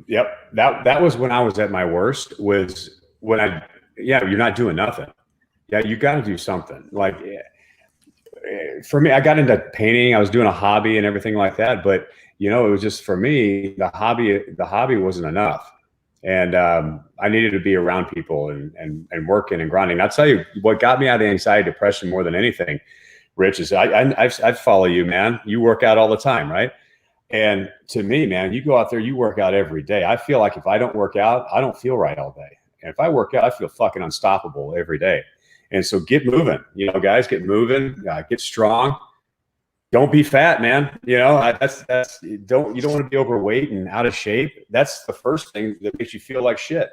Yep. That was when I was at my worst, was when you're not doing nothing. Yeah. You got to do something. Like for me, I got into painting. I was doing a hobby and everything like that. But, it was just, for me, the hobby wasn't enough. And I needed to be around people and working and grinding. I'll tell you what got me out of anxiety, depression more than anything, Rich, is I follow you, man. You work out all the time, right? And to me, man, you go out there, you work out every day. I feel like if I don't work out, I don't feel right all day. And if I work out, I feel fucking unstoppable every day. And so get moving, guys, get moving, get strong. Don't be fat, man. You don't want to be overweight and out of shape. That's the first thing that makes you feel like shit.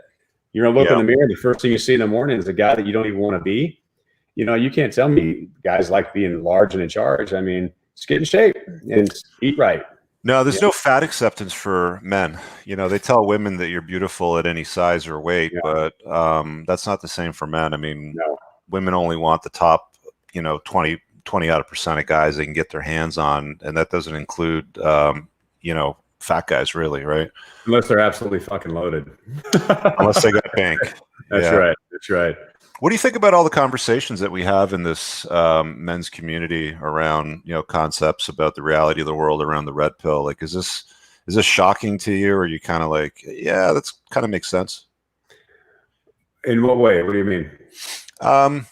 You're gonna look in the mirror, the first thing you see in the morning is a guy that you don't even want to be. You can't tell me guys like being large and in charge. Just get in shape and eat right. No, there's no fat acceptance for men. They tell women that you're beautiful at any size or weight, but that's not the same for men. No. Women only want the top, 20 out of percent of guys they can get their hands on. And that doesn't include, fat guys really, right? Unless they're absolutely fucking loaded. Unless they got bank. That's right. That's right. What do you think about all the conversations that we have in this men's community around, concepts about the reality of the world around the red pill? Like, is this shocking to you? Or are you kind of like, yeah, that's kind of makes sense? In what way? What do you mean? When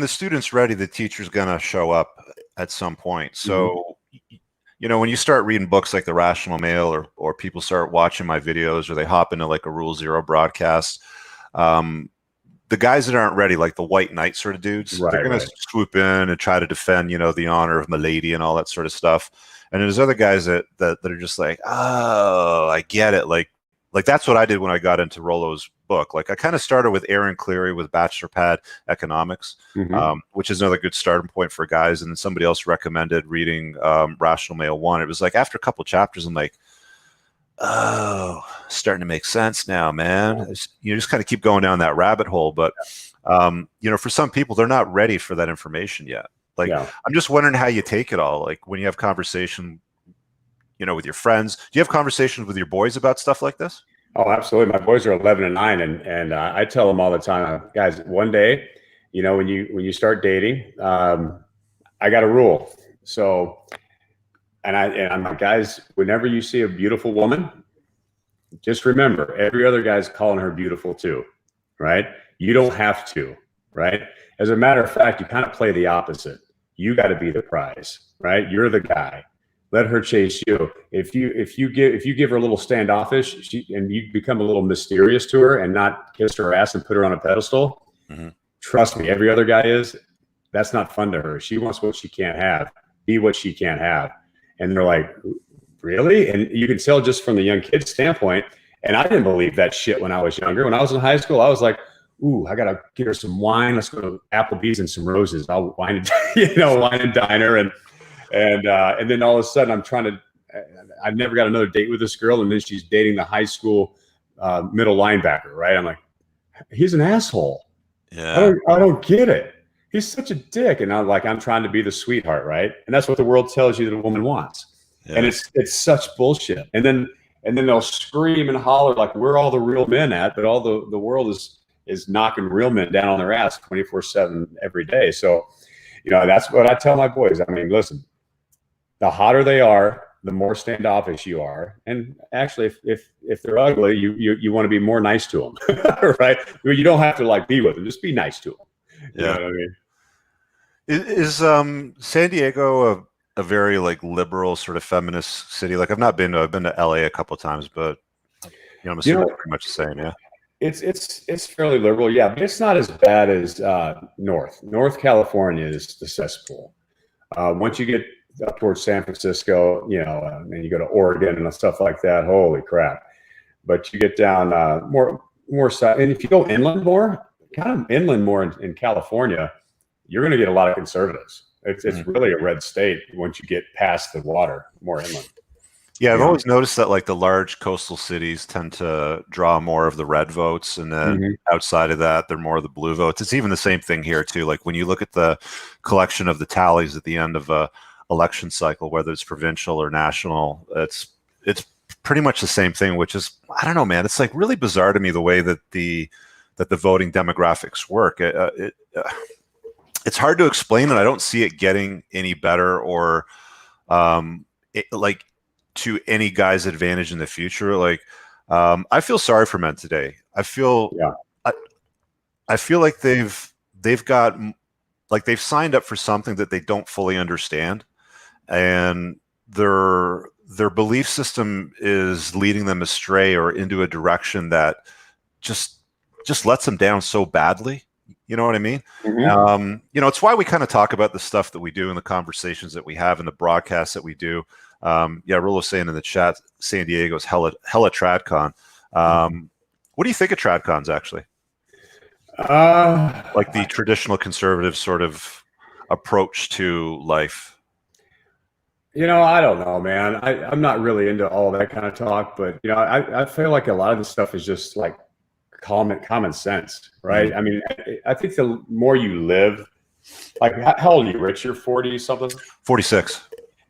the student's ready, the teacher's going to show up at some point. So, when you start reading books like The Rational Male or people start watching my videos or they hop into like a Rule Zero broadcast, the guys that aren't ready, like the white knight sort of dudes, they're going to swoop in and try to defend, the honor of Milady and all that sort of stuff. And there's other guys that are just like, oh, I get it. Like that's what I did when I got into Rollo's book. Like I kind of started with Aaron Cleary with Bachelor Pad Economics, which is another good starting point for guys. And then somebody else recommended reading Rational Male 1. It was like after a couple chapters, I'm like, oh, starting to make sense now, man. You just kind of keep going down that rabbit hole. But, for some people, they're not ready for that information yet. Like, I'm just wondering how you take it all. Like when you have conversation, with your friends, do you have conversations with your boys about stuff like this? Oh, absolutely. My boys are 11 and 9. And I tell them all the time, guys, one day, when you start dating, I got a rule. So, and I'm like, guys, whenever you see a beautiful woman, just remember every other guy's calling her beautiful too, right? You don't have to, right? As a matter of fact, you kind of play the opposite. You got to be the prize, right? You're the guy. Let her chase you. If you give her a little standoffish, and you become a little mysterious to her and not kiss her ass and put her on a pedestal, trust me, every other guy is. That's not fun to her. She wants what she can't have. Be what she can't have. And they're like, really? And you can tell just from the young kid's standpoint. And I didn't believe that shit when I was younger. When I was in high school, I was like, ooh, I gotta get her some wine. Let's go to Applebee's and some roses. I'll wine and dine her. And then all of a sudden I've never got another date with this girl. And then she's dating the high school middle linebacker, right? I'm like, he's an asshole. Yeah. I don't get it. He's such a dick. And I'm trying to be the sweetheart, right? And that's what the world tells you that a woman wants. Yeah. And it's such bullshit. And then they'll scream and holler like we're all the real men but all the world is knocking real men down on their ass 24/7 every day. So, that's what I tell my boys. I mean, listen, the hotter they are, the more standoffish you are. And actually, if they're ugly, you want to be more nice to them, right? You don't have to be with them. Just be nice to them. You know what I mean? Is San Diego a very liberal sort of feminist city? Like I've been to LA a couple of times, but I'm assuming it's pretty much the same. Yeah. It's fairly liberal. Yeah. But it's not as bad as North California is the cesspool. Once you get up towards San Francisco, and you go to Oregon and stuff like that, holy crap. But you get down more south, and if you go inland more in California, you're going to get a lot of conservatives. It's really a red state once you get past the water, more inland. Yeah, I've always noticed that the large coastal cities tend to draw more of the red votes, and then outside of that, they're more of the blue votes. It's even the same thing here too. Like when you look at the collection of the tallies at the end of a election cycle, whether it's provincial or national, it's pretty much the same thing. Which is, I don't know, man. It's really bizarre to me the way that the voting demographics work. It's hard to explain, and I don't see it getting any better or to any guy's advantage in the future. I feel sorry for men today. I feel like they've got they've signed up for something that they don't fully understand, and their belief system is leading them astray or into a direction that just lets them down so badly. You know what I mean? It's why we kind of talk about the stuff that we do and the conversations that we have and the broadcasts that we do. Rulo's saying in the chat, San Diego's hella TradCon. What do you think of TradCons actually? The traditional conservative sort of approach to life. I don't know, man. I'm not really into all that kind of talk, but I feel like a lot of this stuff is just common sense, right? I mean, I think the more you live, how old are you, Rich? You're 40 something? 46.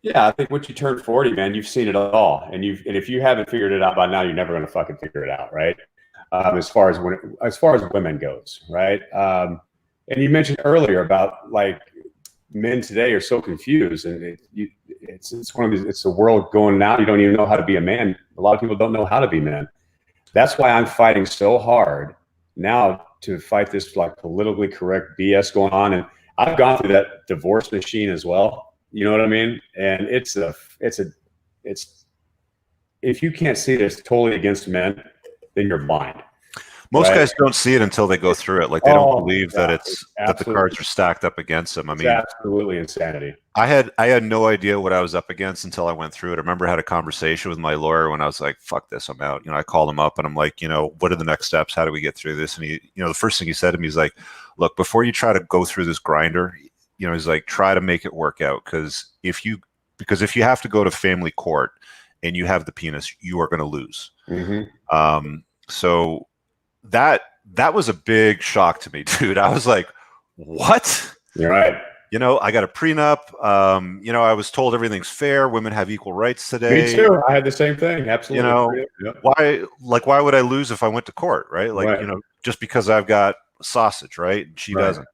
Yeah, I think once you turn 40, man, you've seen it all, and if you haven't figured it out by now, you're never going to fucking figure it out, right? As far as women goes, right? And you mentioned earlier about men today are so confused, and it's one of these. It's the world going now. You don't even know how to be a man. A lot of people don't know how to be men. That's why I'm fighting so hard now to fight this politically correct BS going on. And I've gone through that divorce machine as well. You know what I mean? And it's if you can't see that it's totally against men, then you're blind. Most right? guys don't see it until they go through it. Like they don't believe that that the cards are stacked up against them. I it's mean, absolutely insanity. I had no idea what I was up against until I went through it. I remember I had a conversation with my lawyer when I was like, "Fuck this, I'm out." I called him up and I'm like, what are the next steps? How do we get through this? And he, the first thing he said to me is like, "Look, before you try to go through this grinder, he's like, try to make it work out because if you have to go to family court and you have the penis, you are going to lose." So that was a big shock to me, dude. I was like, "What?" You're right. I got a prenup. I was told everything's fair. Women have equal rights today. Me too. I had the same thing. Absolutely. Why would I lose if I went to court, right? Like, right. Just because I've got sausage, right? And she doesn't.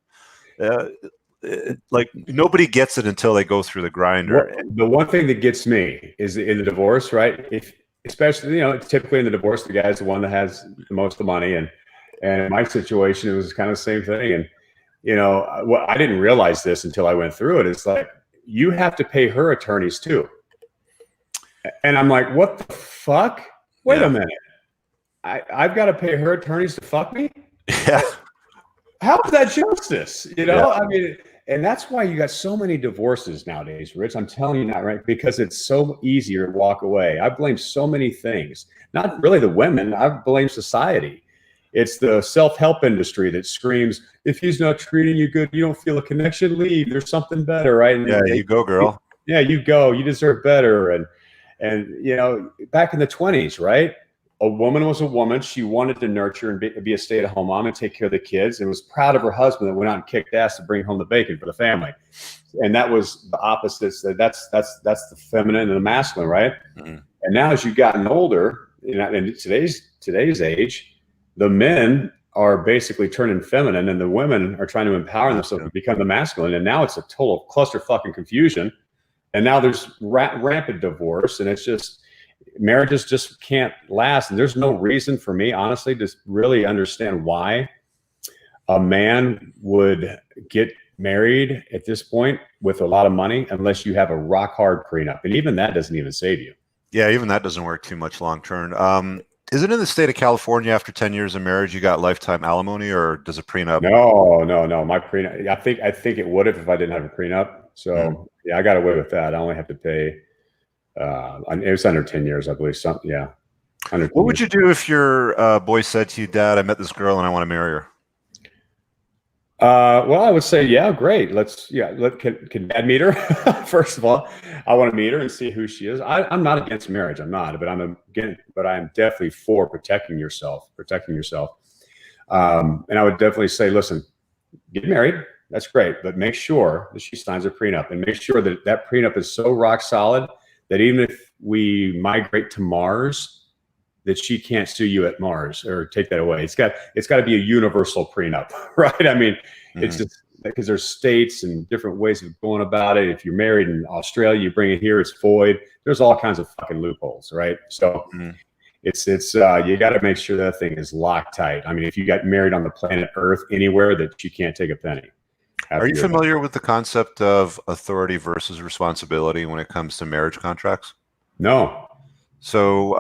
Like nobody gets it until they go through the grinder. The one thing that gets me is in the divorce, right? Especially, typically in the divorce, the guy's the one that has the most of the money. And in my situation, it was kind of the same thing. And, I didn't realize this until I went through it. It's like, you have to pay her attorneys too. And I'm like, what the fuck? Wait a minute. I've got to pay her attorneys to fuck me? Yeah. How is that justice? I mean, and that's why you got so many divorces nowadays, Rich. I'm telling you that, right? Because it's so easier to walk away. I blame so many things, not really the women. I blame society. It's the self-help industry that screams, if he's not treating you good, you don't feel a connection, leave. There's something better, right? And you go, girl. Yeah, you go. You deserve better. And back in the 20s, right? A woman was a woman. She wanted to nurture and be a stay-at-home mom and take care of the kids, and was proud of her husband that went out and kicked ass to bring home the bacon for the family. And that was the opposite. That's the feminine and the masculine, right? Mm-hmm. And now, as you've gotten older, in today's age, the men are basically turning feminine, and the women are trying to empower themselves to become the masculine. And now it's a total clusterfuck and confusion. And now there's rampant divorce, and it's just marriages just can't last. And there's no reason for me, honestly, to really understand why a man would get married at this point with a lot of money unless you have a rock hard prenup. And even that doesn't even save you. Yeah, even that doesn't work too much long term. Is it in the state of California after 10 years of marriage you got lifetime alimony, or does a prenup? No. My prenup, I think it would have if I didn't have a prenup. So yeah, I got away with that. I only have to pay. It was under 10 years, I believe. What would you do if your boy said to you, "Dad, I met this girl and I want to marry her"? Well, I would say, yeah, great. Can Dad meet her? First of all, I want to meet her and see who she is. I'm not against marriage. I'm not, but I'm definitely for protecting yourself. And I would definitely say, listen, get married. That's great, but make sure that she signs a prenup, and make sure that prenup is so rock solid that even if we migrate to Mars, that she can't sue you at Mars or take that away. It's got to be a universal prenup, right? I mean, it's just because there's states and different ways of going about it. If you're married in Australia, you bring it here, it's void. There's all kinds of fucking loopholes, right? So it's you got to make sure that thing is locked tight. I mean, if you got married on the planet Earth anywhere, that you can't take a penny. Are you familiar with the concept of authority versus responsibility when it comes to marriage contracts? No. So,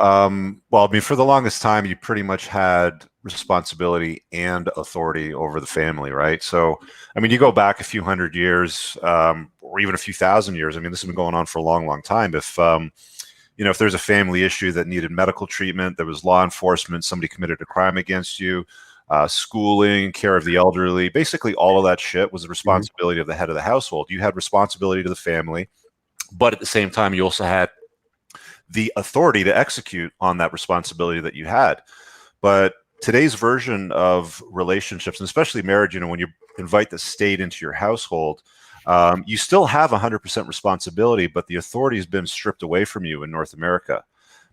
for the longest time, you pretty much had responsibility and authority over the family, right? So, you go back a few hundred years, or even a few thousand years. This has been going on for a long, long time. If there's a family issue that needed medical treatment, there was law enforcement, somebody committed a crime against you, schooling, care of the elderly, basically all of that shit was the responsibility of the head of the household. You had responsibility to the family, but at the same time, you also had the authority to execute on that responsibility that you had. But today's version of relationships, and especially marriage, when you invite the state into your household, you still have 100% responsibility, but the authority has been stripped away from you in North America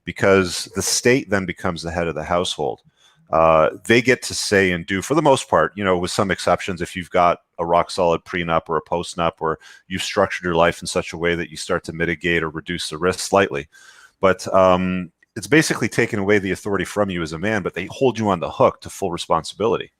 because the state then becomes the head of the household. They get to say and do, for the most part, with some exceptions, if you've got a rock solid prenup or a postnup, or you've structured your life in such a way that you start to mitigate or reduce the risk slightly. But it's basically taking away the authority from you as a man, but they hold you on the hook to full responsibility.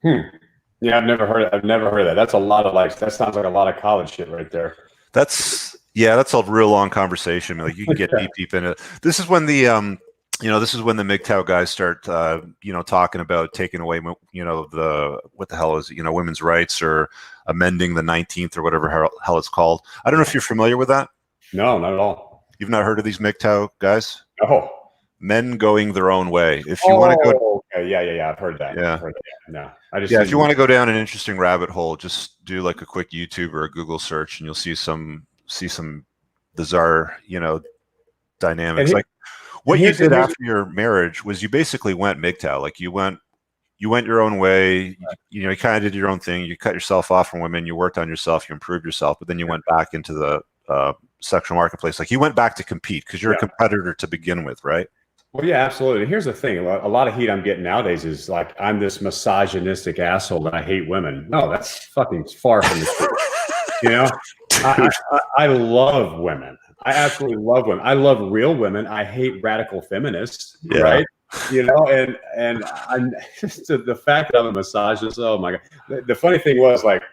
Yeah, I've never heard of that. That's a lot of that sounds like a lot of college shit right there. That's a real long conversation. Like you can get deep in it. This is when the this is when the MGTOW guys start, talking about taking away, what the hell is it, women's rights or amending the 19th or whatever hell it's called. I don't know if you're familiar with that. No, not at all. You've not heard of these MGTOW guys? Oh. Men going their own way. If you want to go, okay, yeah, I've heard that. Yeah, No, I just if you want to go down an interesting rabbit hole, just do like a quick YouTube or a Google search, and you'll see some bizarre, dynamics. Like what you did after your marriage was you basically went MGTOW. Like you went your own way. You kind of did your own thing. You cut yourself off from women. You worked on yourself. You improved yourself. But then you went back into the sexual marketplace. Like you went back to compete because you're a competitor to begin with, right? Well, yeah, absolutely. Here's the thing. A lot of heat I'm getting nowadays is like, I'm this misogynistic asshole that I hate women. No, that's fucking far from the truth. I love women. I absolutely love women. I love real women. I hate radical feminists, right? And I'm just the fact that I'm a misogynist. Oh my God. The funny thing was like,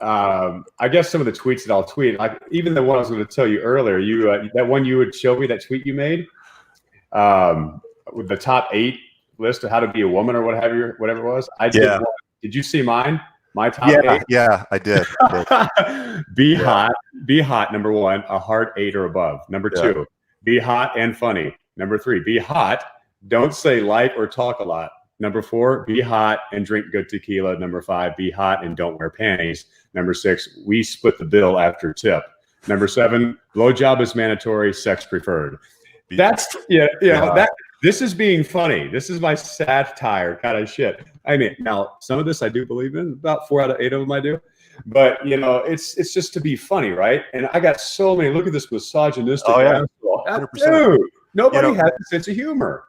I guess some of the tweets that I'll tweet, like even the one I was going to tell you earlier, that one you would show me, that tweet you made, with the top 8 list of how to be a woman or whatever it was. I did one. Did you see mine? My top 8? Yeah, I did. Be hot, number 1, a heart 8 or above. Number 2, be hot and funny. Number 3, be hot, don't say like or talk a lot. Number 4, be hot and drink good tequila. Number 5, be hot and don't wear panties. Number 6, we split the bill after tip. Number 7, blowjob is mandatory, sex preferred. That's this is being funny. This is my satire kind of shit. I mean, now some of this I do believe in. About 4 out of 8 of them I do. But it's just to be funny, right? And I got so many. Look at this misogynistic. Oh yeah, 100%. Dude, nobody has a sense of humor.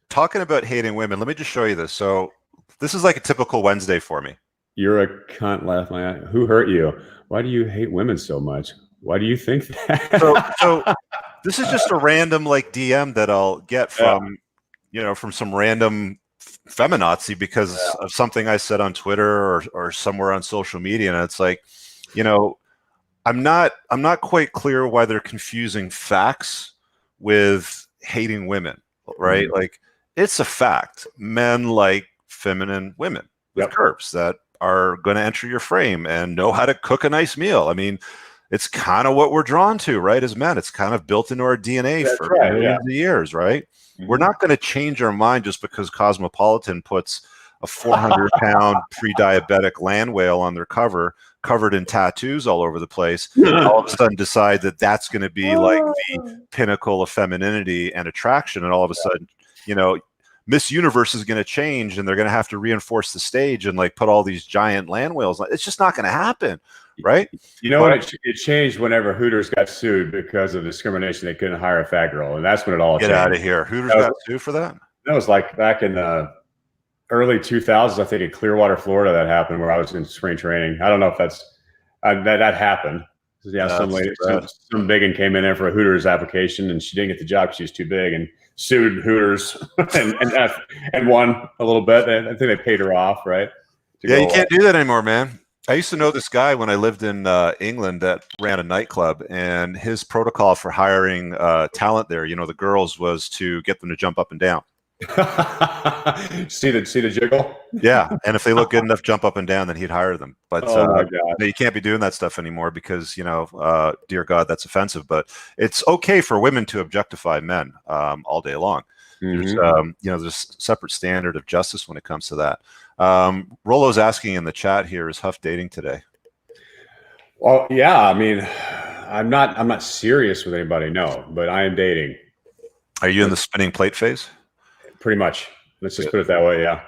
Talking about hating women, let me just show you this. So this is like a typical Wednesday for me. You're a cunt, laugh my eye. Who hurt you? Why do you hate women so much? Why do you think that? So this is just a random like DM that I'll get from, from some random feminazi because of something I said on Twitter or somewhere on social media. And it's like, I'm not quite clear why they're confusing facts with hating women, right? Mm-hmm. Like it's a fact. Men like feminine women with curves that are going to enter your frame and know how to cook a nice meal. I mean, it's kind of what we're drawn to, right? As men, it's kind of built into our DNA for millions of years, right? Mm-hmm. We're not going to change our mind just because Cosmopolitan puts a 400-pound pre-diabetic land whale on their cover, covered in tattoos all over the place, and all of a sudden decide that that's going to be like the pinnacle of femininity and attraction. And all of a sudden, Miss Universe is going to change and they're going to have to reinforce the stage and like put all these giant land whales. It's just not going to happen. Right. It changed whenever Hooters got sued because of discrimination. They couldn't hire a fat girl. And that's when it all changed. Get out of here. Hooters got sued for that? That was like back in the early 2000s, I think in Clearwater, Florida, that happened where I was in spring training. I don't know if that's that happened. Yeah, some lady, some biggin came in there for a Hooters application and she didn't get the job because she was too big and sued Hooters and won a little bit. I think they paid her off, right? Yeah, you can't do that anymore, man. I used to know this guy when I lived in England that ran a nightclub, and his protocol for hiring talent there, the girls, was to get them to jump up and down. see the jiggle? Yeah, and if they look good enough, jump up and down, then he'd hire them. But you can't be doing that stuff anymore because dear God, that's offensive. But it's okay for women to objectify men all day long. Mm-hmm. There's a separate standard of justice when it comes to that. Rollo's asking in the chat here, is Huff dating today? Well, yeah. I mean, I'm not serious with anybody, no, but I am dating. Are you in the spinning plate phase? Pretty much. Let's just put it that way. Yeah.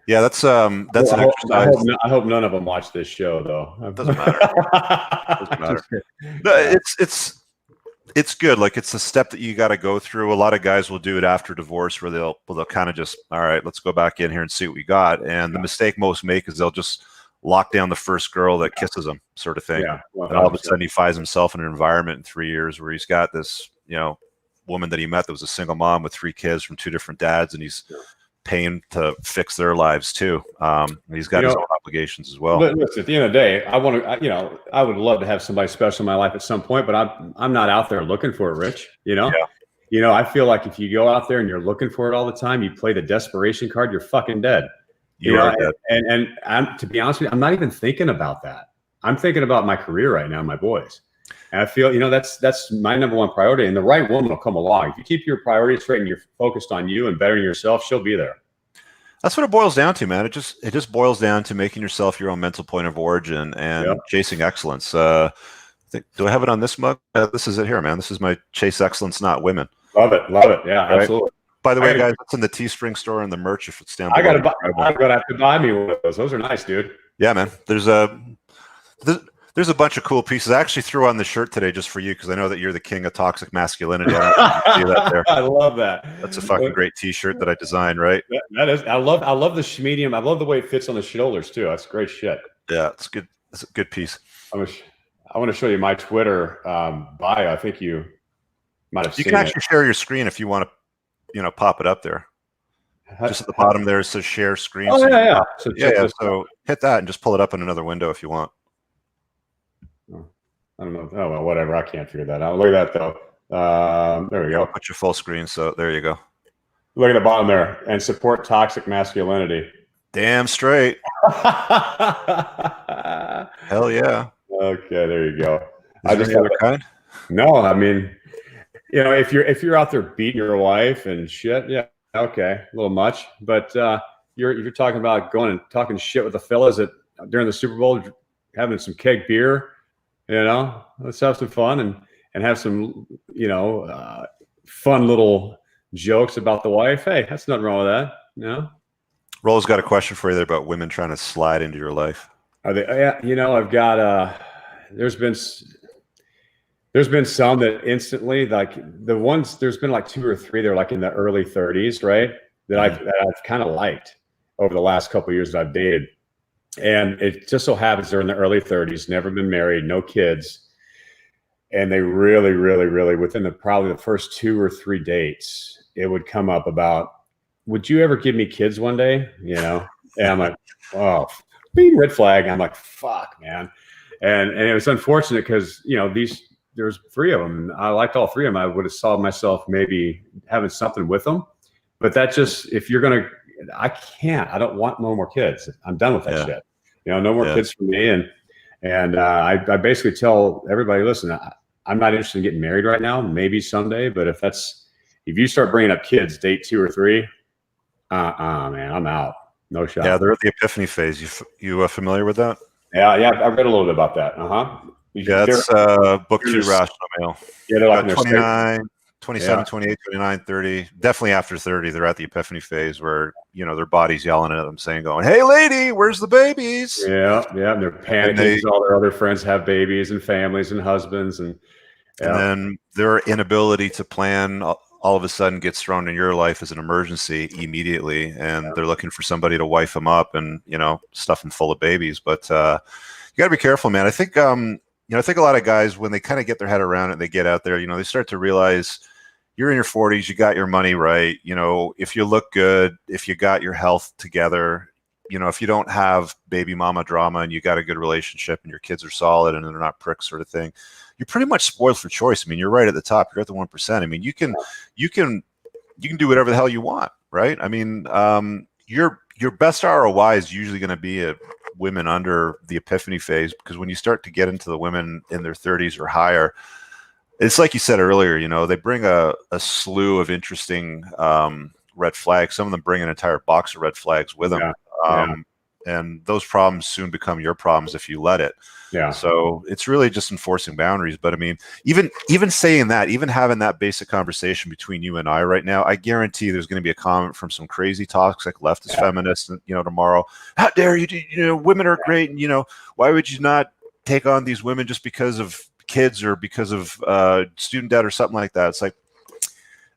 That's an exercise. I hope none of them watch this show, though. It doesn't matter. No, it's good. Like it's a step that you got to go through. A lot of guys will do it after divorce where they'll kind of just, all right, let's go back in here and see what we got. And the mistake most make is they'll just lock down the first girl that kisses them, sort of thing. Yeah, and all of a sudden he finds himself in an environment in 3 years where he's got this, woman that he met that was a single mom with 3 kids from 2 different dads, and he's paying to fix their lives too. He's got his own obligations as well. Listen, at the end of the day, I would love to have somebody special in my life at some point, but I'm not out there looking for it, Rich. You know, I feel like if you go out there and you're looking for it all the time, you play the desperation card, you're fucking dead. You are dead. And I'm, to be honest with you, I'm not even thinking about that. I'm thinking about my career right now, my boys. And I feel, that's my number one priority. And the right woman will come along. If you keep your priorities straight and you're focused on you and bettering yourself, she'll be there. That's what it boils down to, man. It just boils down to making yourself your own mental point of origin and chasing excellence. Do I have it on this mug? This is it here, man. This is my Chase Excellence, Not Women. Love it. Yeah, right? Absolutely. By the way, guys, it's in the Teespring store and the merch. If it's down, I'm gonna have to buy me one of those. Those are nice, dude. Yeah, man. There's a bunch of cool pieces. I actually threw on the shirt today just for you because I know that you're the king of toxic masculinity. I don't know if you see that there. I love that. That's a fucking great T-shirt that I designed, right? That is. I love the medium. I love the way it fits on the shoulders too. That's great shit. Yeah, it's good. It's a good piece. I want to show you my Twitter bio. I think you might have seen it. You can actually share your screen if you want to, pop it up there. Just at the bottom there, it says share screen. Oh, yeah. So hit that and just pull it up in another window if you want. I don't know. Oh, well, whatever. I can't figure that out. Look at that, though. There we go. Put your full screen. So there you go. Look at the bottom there. And support toxic masculinity. Damn straight. Hell yeah. Okay, there you go. I just have a kind. No, I mean, if you're out there beating your wife and shit, yeah, okay, a little much. But you're talking about going and talking shit with the fellas during the Super Bowl, having some keg beer. Let's have some fun and have some fun little jokes about the wife. Hey, that's nothing wrong with that. Roll's got a question for you there about women trying to slide into your life. Are they? Yeah, I've got. There's been some that instantly, like the ones. There's been like 2 or 3. They're like in the early 30s, right? That I've kind of liked over the last couple of years that I've dated, and it just so happens they're in the early 30s, never been married, no kids, and they really, really, really within probably the first 2 or 3 dates, it would come up about, would you ever give me kids one day? And I'm like, oh. Red flag. I'm like, fuck, man. And it was unfortunate because, there's 3 of them. And I liked all 3 of them. I would have saw myself maybe having something with them. But that just, if you're going to, I can't. I don't want no more kids. I'm done with that shit. No more kids for me. And I basically tell everybody, listen, I'm not interested in getting married right now. Maybe someday. But if you start bringing up kids, date 2 or 3, man, I'm out. No shot. Yeah, they're at the epiphany phase. You familiar with that? Yeah, I've read a little bit about that. Yeah, it's book 2, Rational Male. Yeah, they're like 29, 27, 28, 29, 30. Definitely after 30, they're at the epiphany phase where, their body's yelling at them, going, hey, lady, where's the babies? Yeah, and they're panicking because all their other friends have babies and families and husbands. And then their inability to plan all of a sudden gets thrown in your life as an emergency immediately, and they're looking for somebody to wife them up and stuff them full of babies. But you got to be careful, man. I think I think a lot of guys, when they kind of get their head around it, they get out there, they start to realize you're in your 40s, you got your money right. If you look good, if you got your health together, if you don't have baby mama drama and you got a good relationship and your kids are solid and they're not pricks sort of thing, you're pretty much spoiled for choice. I mean, you're right at the top. You're at the 1%. I mean, you can do whatever the hell you want, right? I mean, your best ROI is usually going to be at women under the epiphany phase, because when you start to get into the women in their 30s or higher, it's like you said earlier, they bring a slew of interesting red flags. Some of them bring an entire box of red flags with them. And those problems soon become your problems if you let it. Yeah. So it's really just enforcing boundaries. But I mean, even saying that, even having that basic conversation between you and I right now, I guarantee there's going to be a comment from some crazy toxic leftist feminist, tomorrow. How dare you? Women are great, and why would you not take on these women just because of kids or because of student debt or something like that? It's like,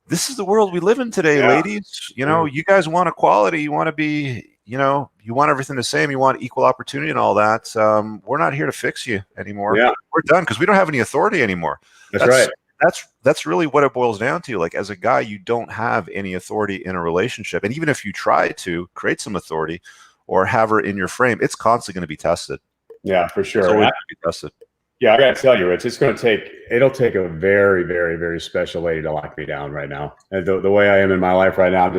this is the world we live in today, ladies. You guys want equality. You want to be. You want everything the same. You want equal opportunity and all that. We're not here to fix you anymore. Yeah. We're done because we don't have any authority anymore. That's right. That's really what it boils down to. Like, as a guy, you don't have any authority in a relationship. And even if you try to create some authority or have her in your frame, it's constantly going to be tested. Yeah, for sure. It's always going to be tested. Yeah, I got to tell you, Rich, it'll take a very, very, very special lady to lock me down right now. And the way I am in my life right now,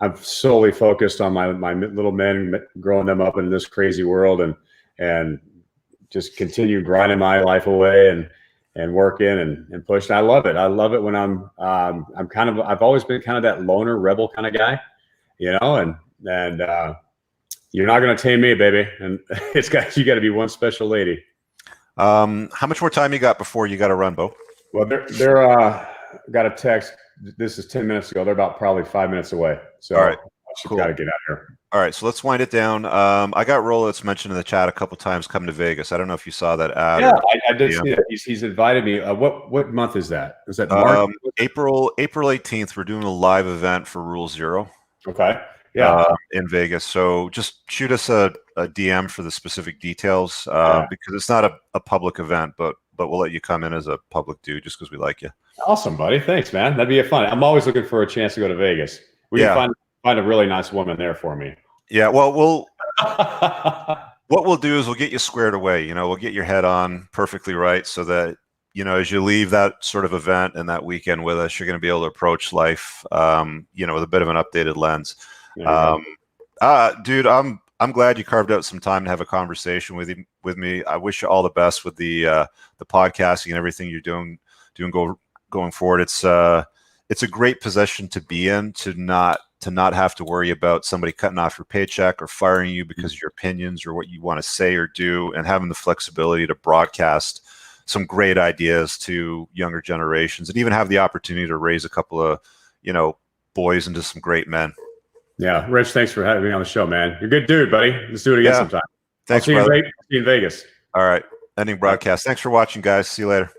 I'm solely focused on my little men, growing them up in this crazy world, and just continue grinding my life away and working and pushing. I love it. I love it when I've always been kind of that loner rebel kind of guy, and you're not going to tame me, baby. And you got to be one special lady. How much more time you got before you got to run, Bo? Well, they're got a text. This is 10 minutes ago. They're about probably 5 minutes away. So all right, I should cool. got to get out of here. All right, so let's wind it down. I got Rolitz mentioned in the chat a couple times coming to Vegas. I don't know if you saw that ad. Yeah, I did see it. He's invited me. What month is that? Is that March? April 18th. We're doing a live event for Rule Zero. Okay. Yeah. In Vegas. So just shoot us a DM for the specific details because it's not a public event, but we'll let you come in as a public dude just because we like you. Awesome, buddy. Thanks, man. That'd be fun. I'm always looking for a chance to go to Vegas. We can find a really nice woman there for me. Yeah. Well, what we'll do is we'll get you squared away. We'll get your head on perfectly right so that, as you leave that sort of event and that weekend with us, you're going to be able to approach life, with a bit of an updated lens. Dude, I'm glad you carved out some time to have a conversation with me. I wish you all the best with the podcasting and everything you're doing going forward. It's a great position to be in, to not have to worry about somebody cutting off your paycheck or firing you because of your opinions or what you want to say or do, and having the flexibility to broadcast some great ideas to younger generations, and even have the opportunity to raise a couple of, boys into some great men. Yeah, Rich, thanks for having me on the show, man. You're a good dude, buddy. Let's do it again sometime. Thanks, see brother. you in Vegas. All right. Ending broadcast. Thanks for watching, guys. See you later.